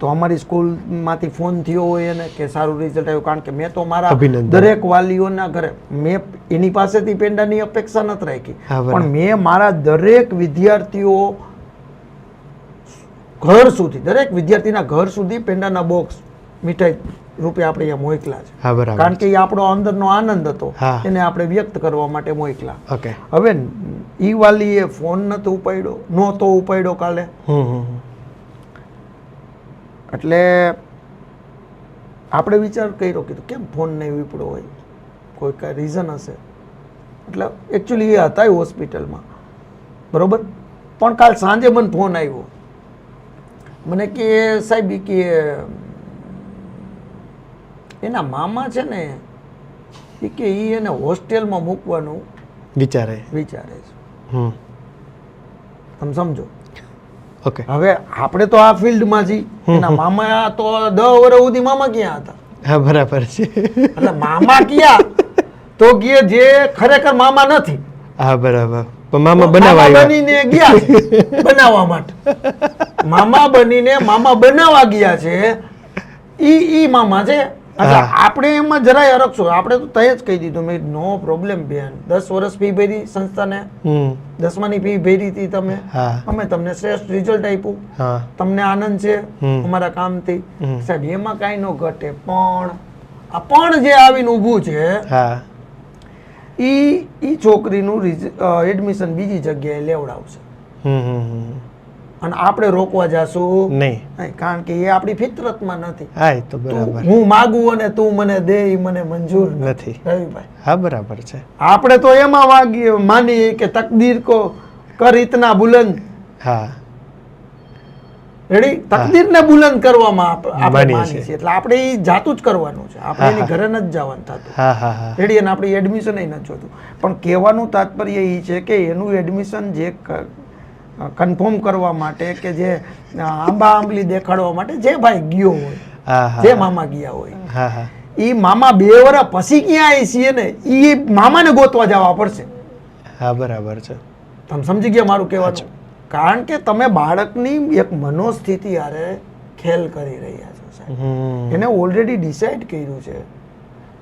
તો અમારી સ્કૂલમાંથી ફોન થયો હોય એને કે સારું રિઝલ્ટ આવ્યું, કારણ કે મેં તો મારા દરેક વાલીઓના ઘરે, મેં એની પાસેથી પેંડાની અપેક્ષા નથી રાખી, પણ મેં મારા દરેક વિદ્યાર્થીઓ ઘર સુધી, દરેક વિદ્યાર્થીના ઘર સુધી પેંડાના બોક્સ મીઠાઈ રૂપે આપણે અહીંયા મોકલા છે, કારણ કે એ આપણો અંદરનો આનંદ હતો, એને આપણે વ્યક્ત કરવા માટે મોકલા. હવે ઈ વાલીએ ફોન નહોતો ઉપાડ્યો કાલે, એટલે આપણે વિચાર કર્યો કે કેમ ફોન નહીં ઉપડ્યો હોય, કોઈ કાંઈ રીઝન હશે. એટલે એકચ્યુઅલી એ હતા હોસ્પિટલમાં, બરોબર. પણ કાલ સાંજે મને ફોન આવ્યો, મને કે સાહેબ કે એના મામા છે ને એ કે એને હોસ્ટેલમાં મૂકવાનું વિચારે છે. તમે સમજો. હવે આપણે તો આ ફિલ્ડમાં છીએ, એના મામા તો 10 વર્ષ સુધી મામા ક્યાં હતા? હા, બરાબર છે. એટલે મામા ક્યાં તો કે જે ખરેખર મામા નથી. હા, બરાબર. મામા બનીને ગયા બનાવવા માટે, મામા બનીને મામા બનાવવા ગયા છે, ઈ મામા છે. એટલે આપણે એમાં જરાય અરકશું, આપણે તો તય જ કહી દીધું, મેં નો પ્રોબ્લેમ બેન, 10 વર્ષ ફી ભરી સંસ્થાને, 10માની ફી ભરી હતી તમે, અમે તમને શ્રેષ્ઠ રિઝલ્ટ આપ્યું, તમને આનંદ છે અમારા કામથી, સાહેબ એમાં કાંઈ ન ઘટે. પણ આ પણ જે આવીને ઊભું છે, ઈ છોકરીનું એડમિશન બીજી જગ્યાએ લેવડાવશે, અને આપણે રોકવા જાશું નહીં, કારણ કે એ આપણી ફિતરતમાં નથી. હું માગું અને તું મને દે, એ મને મંજૂર નથી રવિભાઈ. હા, બરાબર છે. આપણે તો એમાં માનીએ કે તકદીર કો કર ઇતના બુલંદ. હા, રેડી? તકદીરને બુલંદ કરવામાં આપણે માનીએ છીએ, એટલે આપણે એ જાતું જ કરવાનું છે, આપણે એની ઘરે નથી જવાનું થતું. રેડી? અને આપણે એડમિશન નથી જોતું. પણ કહેવાનું તાત્પર્ય એ છે કે એનું એડમિશન જે કન્ફર્મ કરવા માટે, કે જે આંબા આંબલી દેખાડવા માટે જે ભાઈ ગયો હોય, જે મામા ગયા હોય, એ મામા 2 વર્ષ પછી ક્યાં આવી છીએ ને, એ મામાને ગોતવા જવા પડશે. હા, બરાબર છે. તમે સમજી ગયા મારું કહેવાનું? કારણ કે તમે બાળકની એક મનોસ્થિતિ હારે ખેલ કરી રહ્યા છો સાહેબ. એને ઓલરેડી ડિસાઈડ કર્યું છે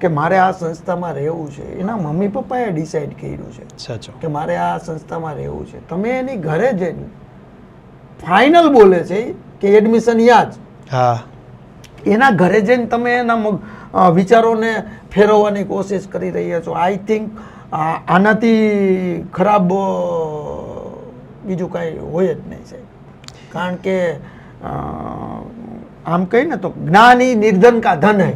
કે મારે આ સંસ્થામાં રહેવું છે. એના મમ્મી પપ્પાએ ડિસાઈડ કર્યું છે સાચો કે મારે આ સંસ્થામાં રહેવું છે. તમે એની ઘરે જઈને ફાઇનલ બોલે છે કે એડમિશન યાદ, હા, એના ઘરે જઈને તમે એના વિચારોને ફેરવવાની કોશિશ કરી રહ્યા છો. આઈ થિંક આનાથી ખરાબ બીજું કાંઈ હોય જ નહીં સાહેબ. કારણ કે આમ કહી ને તો જ્ઞાન ઈ નિર્ધન કા ધન હૈ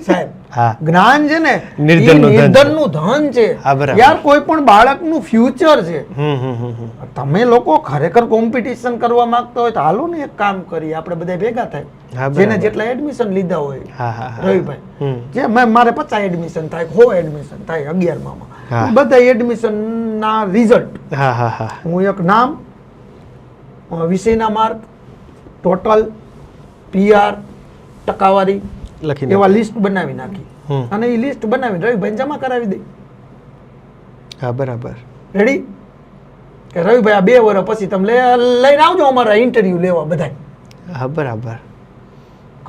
સાહેબ. હા, જ્ઞાન છે ને નિર્ધનનું ધન છે. નિર્ધનનું ધન છે હા, બરાબર. યાર. કોઈ પણ બાળકનું ફ્યુચર છે. તમે લોકો ખરેખર કોમ્પિટિશન કરવા માંગતા હોય તો હાલો ને એક કામ કરીએ, આપણે બધા ભેગા હા, થાય. બરાબર. જેને જેટલા એડમિશન લીધા હોય હા, હા, હા. રવિભાઈ, જે મારે 50 એડમિશન થાય, 100 એડમિશન થાય 11માં, હા. બધા એડમિશન ના રિઝલ્ટ હા, હા, હા. હું એક નામ, વિષયના માર્ક, ટોટલ, પીઆર, ટકાવારી લખીને એવા લિસ્ટ બનાવી નાખી હમ. અને એ લિસ્ટ બનાવીને રવિભાઈ જમા કરાવી દઈ. હા, બરાબર. રેડી કે રવિભાઈ આ 2 વર્ષ પછી તમે લઈને આવજો અમારા ઇન્ટરવ્યુ લેવા બધા. હા, બરાબર.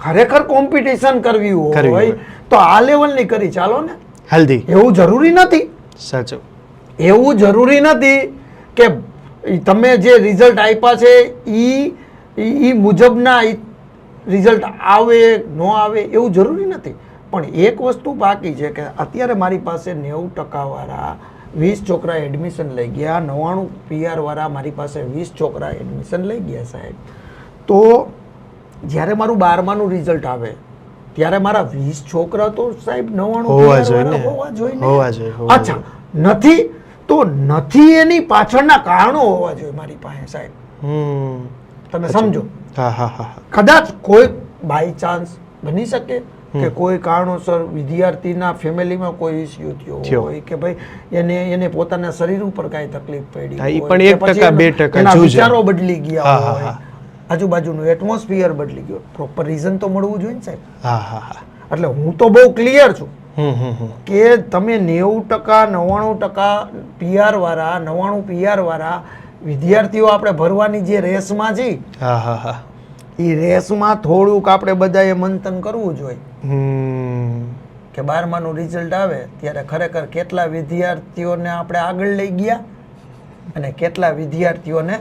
ખરેખર કોમ્પિટિશન કરવી કરવી હોય હોય. તો આ લેવલની કરી ચાલો ને. હલ્દી. એવું જરૂરી નથી, સાચું. એવું જરૂરી નથી કે તમે જે રિઝલ્ટ આપ્યા છે ઈ મુજબના રિઝલ્ટ આવે ન આવે એવું જરૂરી નથી. પણ એક વસ્તુ બાકી છે કે અત્યારે મારી પાસે 90% વાળા 20 છોકરા એડમિશન લઈ ગયા, 99 પીઆર વાળા મારી પાસે 20 છોકરા એડમિશન લઈ ગયા સાહેબ. તો જ્યારે મારું 12માનું રિઝલ્ટ આવે ત્યારે મારા 20 છોકરા તો સાહેબ 99 હોવા PR જોઈએ ને. વાળા હોવા જોઈએ ને. હોવા જોઈએ, હોવા અચ્છા, નથી તો નથી, એની પાછળના કારણો હોવા જોઈએ મારી પાસે સાહેબ. તમે સમજો. હા, હા, હા. કદાચ કોઈ બાય ચાન્સ બની શકે કે કોઈ કારણોસર વિદ્યાર્થીના ફેમિલીમાં કોઈ ઇસ્યુ થયો થયો. હોય કે ભાઈ એને પોતાના શરીર ઉપર કાંઈ તકલીફ પડી હા, ઈ હોય, પણ કે 1% પછી 2% એના જૂજે. વિચારો બદલી ગયા હા, હા, હોય, હા. આજુબાજુનું એટમોસ્ફિયર બદલી ગયો. પ્રોપર રીઝન તો મળવું જોઈએ ને સાહેબ. હા, હા, હા. એટલે હું તો બહુ ક્લિયર છું હમ. કે તમે 90% 99% પીઆર વાળા 99 પીઆર વાળા વિદ્યાર્થીઓ આપણે ભરવાની જે રેસમાં છે હા, હા, હા. એ રેસમાં થોડુંક આપણે બધાએ મંથન કરવું જોઈએ કે 12માનું રિઝલ્ટ આવે ત્યારે ખરેખર કેટલા વિદ્યાર્થીઓને આપણે આગળ લઈ ગયા અને કેટલા વિદ્યાર્થીઓને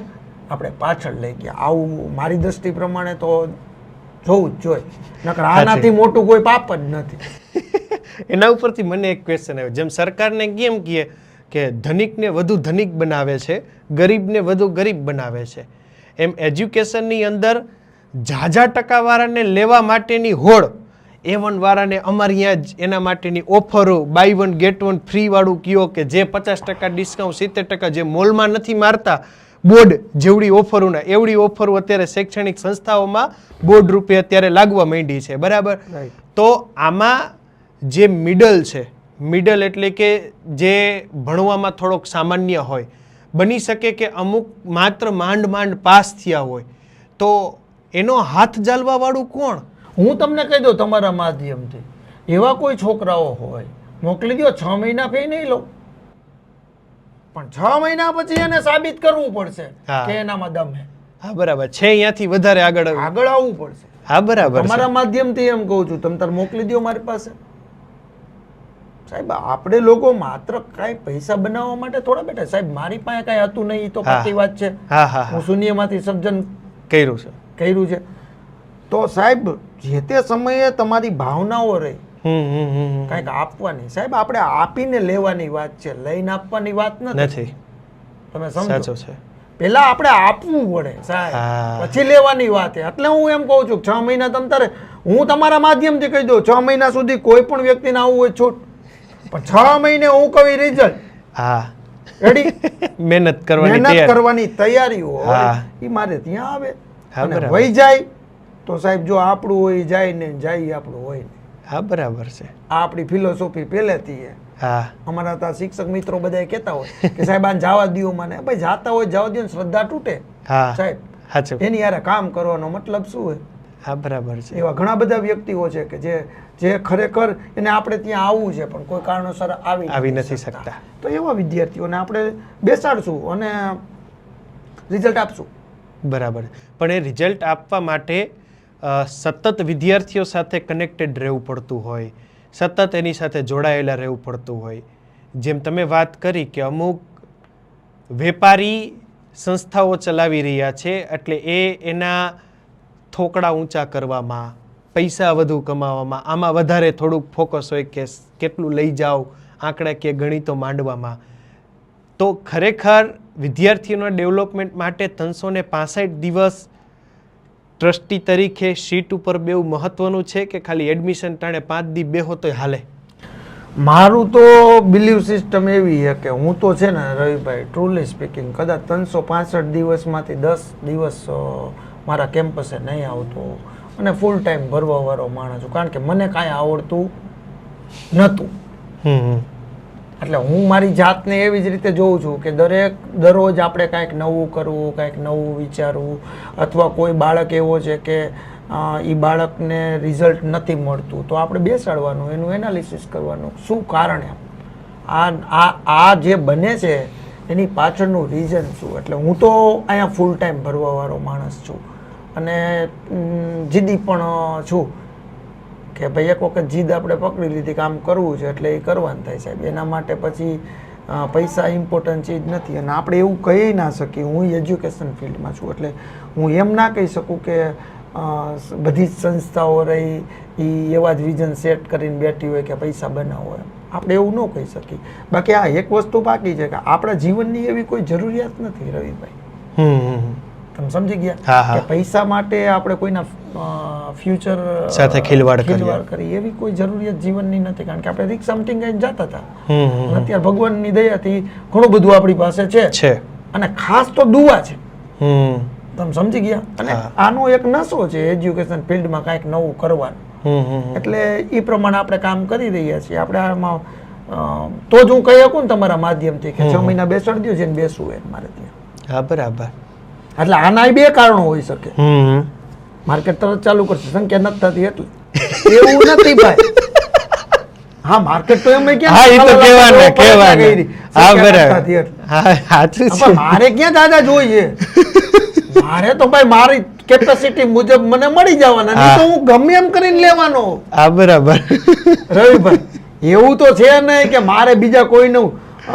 આપણે પાછળ લઈ ગયા. આવું મારી દ્રષ્ટિ પ્રમાણે તો જોવું જ જોઈએ. નકર આનાથી મોટું કોઈ પાપ જ નથી. એના ઉપરથી મને એક ક્વેશ્ચન આવ્યો. જેમ સરકારને કેમ કહે કે ધનિકને વધુ ધનિક બનાવે છે, ગરીબને વધુ ગરીબ બનાવે છે, એમ એજ્યુકેશનની અંદર ઝાઝા ટકાવાળાને લેવા માટેની હોડ, A1 વાળાને અમારી અહીંયા જ એના માટેની ઓફરો, બાય 1 ગેટ 1 ફ્રી વાળું કયો કે જે 50% ડિસ્કાઉન્ટ, 70% જે મોલમાં નથી મારતા બોર્ડ જેવડી ઓફરોના એવડી ઓફરો અત્યારે શૈક્ષણિક સંસ્થાઓમાં બોર્ડ રૂપે અત્યારે લાગવા માંડી છે. બરાબર. તો આમાં જે મિડલ છે, મિડલ એટલે કે જે ભણવામાં થોડોક સામાન્ય હોય, બની શકે કે અમુક માત્ર માંડ પાસ થયા હોય, તો એનો હાથ જાલવા વાળું કોણ? હું તમને કહી દઉં તમારા માધ્યમથી, એવા કોઈ છોકરાઓ હોય મોકલી દો, 6 મહિના ફી નહીં લો, પણ 6 મહિના પછી એને સાબિત કરવું પડશે કે એનામાં દમ હે. હા, બરાબર છે. અહીંયાથી વધારે આગળ આવવું પડશે. હા, બરાબર. તમારા માધ્યમથી એમ કહું છું, તમે તાર મોકલી દો મારી પાસે. સાહેબ આપણે લોકો માત્ર કાંઈ પૈસા બનાવવા માટે થોડા બેઠા. સાહેબ મારી પાસે કાંઈ હતું નહીં, તો પાકી વાત છે. હું શૂન્યમાંથી સર્જન કર્યું છે. તો સાહેબ જે તે સમયે તમારી ભાવનાઓ રહી કાંઈક આપવાની. સાહેબ આપણે આપીને લેવાની વાત છે, લઈને આપવાની વાત નથી. તમે સમજો છે. પેલા આપણે આપવું પડે સાહેબ, પછી લેવાની વાત. એટલે હું એમ કહું છું 6 મહિના તમ તારે, હું તમારા માધ્યમથી કહી દઉં 6 મહિના સુધી કોઈ પણ વ્યક્તિને આવવું હોય છૂટ, પણ 6 મહિને હું કહું રિઝલ્ટ. હા, રેડી. મહેનત કરવાની તૈયારી હોય એ મારે ત્યાં આવે અને વહી જાય તો સાહેબ જો આપણું હોય જાય ને જાય આપણું હોય ને. હા, બરાબર છે. આ આપણી ફિલોસોફી પહેલેથી છે. અમારા ત્યાં શિક્ષક મિત્રો બધા કહેતા હોય કે સાહેબ આને જવા દો મને. ભાઈ જાતા હોય જવા દો ને, શ્રદ્ધા તૂટે સાહેબ. એની યાર કામ કરવાનો મતલબ શું હોય? હા, બરાબર છે. એવા ઘણા બધા વ્યક્તિઓ છે કે જે ખરેખર એને આપણે ત્યાં આવવું છે પણ કોઈ કારણોસર આવી નથી શકતા. તો એવા વિદ્યાર્થીઓને આપણે બેસાડશું અને રિઝલ્ટ આપશું. બરાબર. પણ એ રિઝલ્ટ આપવા માટે સતત વિદ્યાર્થીઓ સાથે કનેક્ટેડ રહેવું પડતું હોય, સતત એની સાથે જોડાયેલા રહેવું પડતું હોય. જેમ તમે વાત કરી કે અમુક વેપારી સંસ્થાઓ ચલાવી રહ્યા છે, એટલે એના થોકડા ઊંચા કરવામાં, પૈસા વધુ કમાવામાં, આમાં વધારે થોડુંક ફોકસ હોય કે કેટલું લઈ જાઓ, આંકડાકીય ગણિતો માંડવામાં. તો ખરેખર વિદ્યાર્થીઓના ડેવલપમેન્ટ માટે 365 દિવસ ટ્રસ્ટી તરીકે સીટ ઉપર બેવું મહત્વનું છે કે ખાલી એડમિશન ટાણે 5 દી બેહો તોય હાલે? મારું તો બિલીવ સિસ્ટમ એવી છે કે હું તો છે ને રવિભાઈ, ટ્રુલી સ્પીકિંગ, કદાચ 365 દિવસમાંથી 10 દિવસ મારા કેમ્પસે નહીં આવતો અને ફૂલ ટાઈમ ભરવાવાળો માણસ છું, કારણ કે મને કાંઈ આવડતું નહોતું. એટલે હું મારી જાતને એવી જ રીતે જોઉં છું કે દરરોજ આપણે કાંઈક નવું કરવું, કાંઈક નવું વિચારવું, અથવા કોઈ બાળક એવો છે કે એ બાળકને રિઝલ્ટ નથી મળતું તો આપણે બેસાડવાનું, એનું એનાલિસિસ કરવાનું, શું કારણ એમ, આ જે બને છે એની પાછળનું રીઝન શું. એટલે હું તો અહીંયા ફૂલ ટાઈમ ભરવાવાળો માણસ છું અને જીદી પણ છું કે ભાઈ એક વખત જીદ આપણે પકડી લીધી, કામ કરવું છે એટલે એ કરવાનું થાય સાહેબ. એના માટે પછી પૈસા ઇમ્પોર્ટન્ટ ચીજ નથી. અને આપણે એવું કહી ના શકીએ, હું એજ્યુકેશન ફિલ્ડમાં છું એટલે હું એમ ના કહી શકું કે બધી જ સંસ્થાઓ રહી એ એવા જ વિઝન સેટ કરીને બેઠી હોય કે પૈસા બનાવો એમ. આપણે એવું ન કહી શકીએ. બાકી આ એક વસ્તુ બાકી છે કે આપણા જીવનની એવી કોઈ જરૂરિયાત નથી રવિભાઈ. તમે સમજી ગયા કે પૈસા માટે આપણે કોઈના ફ્યુચર સાથે ખિલવાડ કરી એવી કોઈ જરૂરિયાત જીવનની નથી, કારણ કે આપણે રિક્ષા સમથિંગ જતા હતા. અત્યારે ભગવાનની દયાથી ઘણું બધું આપણી પાસે છે અને ખાસ તો દુઆ છે. તમે સમજી ગયા. અને આનો એક નશો છે એજ્યુકેશન ફિલ્ડમાં કાંઈક નવું કરવાનું. એટલે એ પ્રમાણે આપણે કામ કરી રહ્યા છીએ. આપણે આમાં તો જ હું કહી શકું ને તમારા માધ્યમથી કે 6 મહિના બેસાડી દો, જેને બેસવું હોય મારે ત્યાં. હા, બરાબર. એટલે આના 2 કારણો હોઈ શકે. માર્કેટ તરત ચાલુ કરશે, સંખ્યા નથી થતી એટલે. એવું નથી ભાઈ. હા, માર્કેટ તો એમ કે હા, એ તો કહેવાને. હા, બરાબર. હા, સાચું છે. મારે ક્યાં દાદા જોઈએ? મારે તો ભાઈ મારી કેપેસિટી મુજબ મને મળી જવાના, નહીં તો હું ગમે એમ કરીને લેવાનો. હા, બરાબર. રવિભાઈ, એવું તો છે નહીં કે મારે બીજા કોઈનું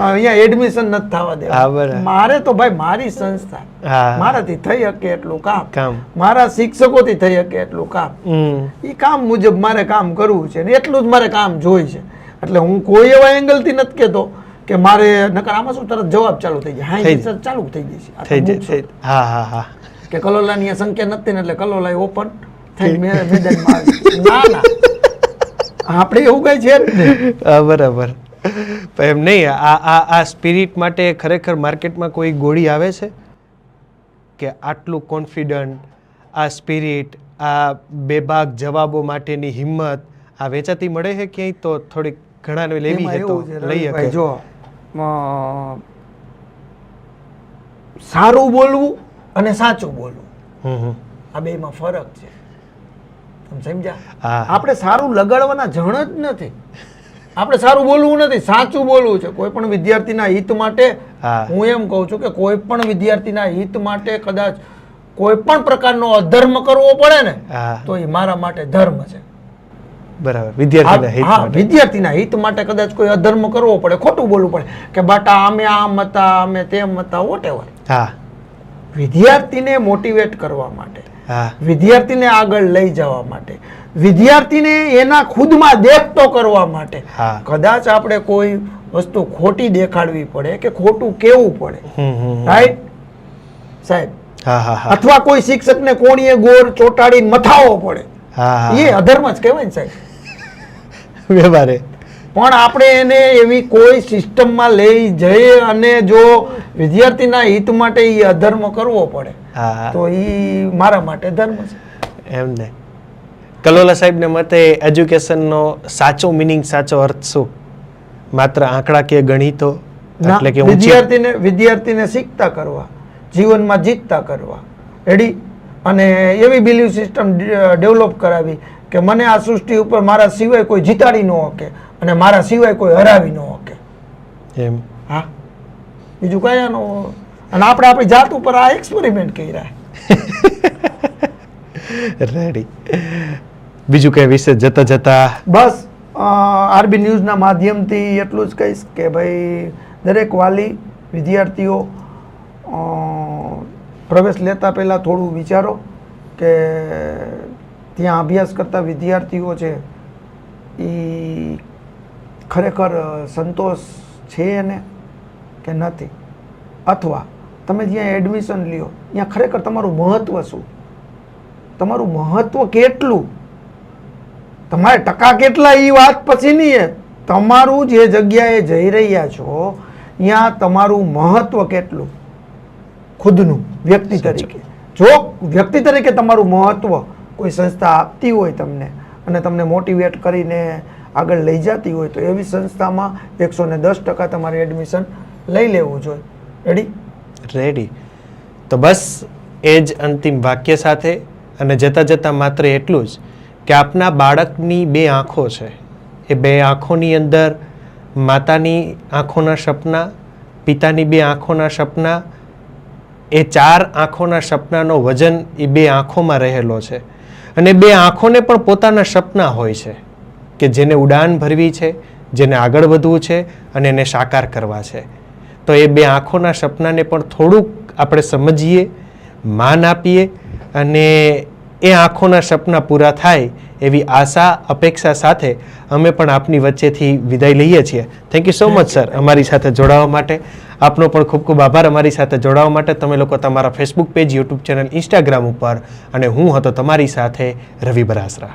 અહીંયા એડમિશન નથી થવા દેવા. મારે તો ભાઈ મારી સંસ્થા, મારાથી થઈ શકે એટલું કામ, મારા શિક્ષકોથી થઈ શકે એટલું કામ, એ કામ મુજબ મારે કામ કરવું છે ને એટલું જ મારે કામ જોઈ છે. એટલે હું કોઈ એવા એંગલથી નથી કહેતો કે મારે, નકર આમાં શું તરત જવાબ ચાલુ થઈ જાય, હા ચાલુ થઈ જશે. હા હા હા, કે કલોલાની સંખ્યા નથી ને એટલે કલોલા ઓપન થઈ મેદાનમાં. ના ના, આપણે એવું કઈ છે જ. બરાબર. એમ નહીં, આ સ્પિરિટ માટે ખરેખર માર્કેટમાં કોઈ ગોળી આવે છે કે આટલું કોન્ફિડન્ટ, આ સ્પિરિટ, આ બેબાક જવાબો માટેની હિંમત આ વેચાતી મળે છે ક્યાંય? તો થોડીક ઘણાને લેવી છે તો લઈ શકે. જો સારું બોલવું અને સાચું બોલવું, આ બેમાં ફરક છે. તમે સમજ્યા? આપણે સારું લગાડવાના જણ જ નથી. આપણે સારું બોલવું નથી, સાચું બોલવું છે. કોઈ પણ વિદ્યાર્થીના હિત માટે, હું એમ કહું છું કે કોઈ પણ વિદ્યાર્થીના હિત માટે કદાચ કોઈ પણ પ્રકારનો અધર્મ કરવો પડે ને તો એ મારા માટે ધર્મ છે. બરાબર. વિદ્યાર્થીના હિત માટે કદાચ કોઈ અધર્મ કરવો પડે, ખોટું બોલવું પડે કે બાટા અમે આમ હતા, અમે તેમ હતા, વોટેવર. વિદ્યાર્થીને મોટિવેટ કરવા માટે, વિદ્યાર્થીને આગળ લઈ જવા માટે, વિદ્યાર્થીને એના ખુદમાં દેખતો કરવા માટે કદાચ આપણે કોઈ વસ્તુ ખોટી દેખાડવી પડે કે ખોટું કેવું પડે, રાઈટ સાહેબ? અથવા કોઈ શિક્ષકને કોણીએ ગોળ ચોટાડીને મથાવવો પડે, એ અધર્મ જ કહેવાય ને સાહેબ. વ્યવહારે પણ આપણે એને એવી કોઈ સિસ્ટમમાં લઈ જઈએ અને જો વિદ્યાર્થીના હિત માટે એ અધર્મ કરવો પડે તો એ મારા માટે ધર્મ છે. એમ ને કલોલા સાહેબને મતે એજ્યુકેશનનો સાચો મિનિંગ, સાચો અર્થ શું? માત્ર આંકડાકીય ગણિતો? એટલે કે વિદ્યાર્થીને શીખતા કરવા, જીવનમાં જીતતા કરવા, રેડી, અને એવી બિલીવ સિસ્ટમ ડેવલપ કરાવી કે મને આ સૃષ્ટિ ઉપર મારા સિવાય કોઈ જીતાડી ન શકે અને મારા સિવાય કોઈ હરાવી ન શકે. એમ? હા, બીજું કઈ આનો અને આપણે આપણી જાત ઉપર આ એક્સપેરિમેન્ટ કર્યા. રેડી. બીજું કઈ વિશે જતા જતા બસ આરબી ન્યૂઝના માધ્યમથી એટલું જ કહીશ કે ભાઈ દરેક વાલી વિદ્યાર્થીઓ પ્રવેશ લેતા પહેલાં થોડું વિચારો કે ત્યાં અભ્યાસ કરતા વિદ્યાર્થીઓ છે એ ખરેખર સંતોષ છે એને કે નથી, અથવા તમે જ્યાં એડમિશન લ્યો ત્યાં ખરેખર તમારું મહત્ત્વ શું, તમારું મહત્ત્વ કેટલું, તમારે ટકા કેટલા એ વાત પછી નહીં, તમારું જે જગ્યાએ જઈ રહ્યા છો ત્યાં તમારું મહત્ત્વ કેટલું ખુદનું વ્યક્તિ તરીકે. જો વ્યક્તિ તરીકે તમારું મહત્ત્વ કોઈ સંસ્થા આપતી હોય તમને અને તમને મોટિવેટ કરીને આગળ લઈ જતી હોય તો એવી સંસ્થામાં 110% તમારે એડમિશન લઈ લેવું જોઈએ. રેડી? રેડી. તો બસ એ જ અંતિમ વાક્ય સાથે અને જતાં જતાં માત્ર એટલું જ કે આપના બાળકની 2 આંખો છે, એ 2 આંખોની અંદર માતાની આંખોના સપના, પિતાની 2 આંખોના સપના, એ 4 આંખોના સપનાનો વજન એ 2 આંખોમાં રહેલો છે. અને 2 આંખોને પણ પોતાના સપના હોય છે કે જેને ઉડાન ભરવી છે, જેને આગળ વધવું છે અને એને સાકાર કરવા છે. તો એ 2 આંખોના સપનાને પણ થોડુંક આપણે સમજીએ, માન આપીએ અને એ આંખોના સપના પૂરા થાય એવી આશા અપેક્ષા સાથે અમે પણ આપની વચ્ચેથી વિદાય લઈએ છીએ. Thank you so much sir અમારી સાથે જોડાવા માટે. આપનો પણ ખૂબ ખૂબ આભાર અમારી સાથે જોડાવા માટે. તમે લોકો તમારા Facebook page, YouTube channel, Instagram ઉપર, અને હું હતો તમારી સાથે રવિ બરાસરા.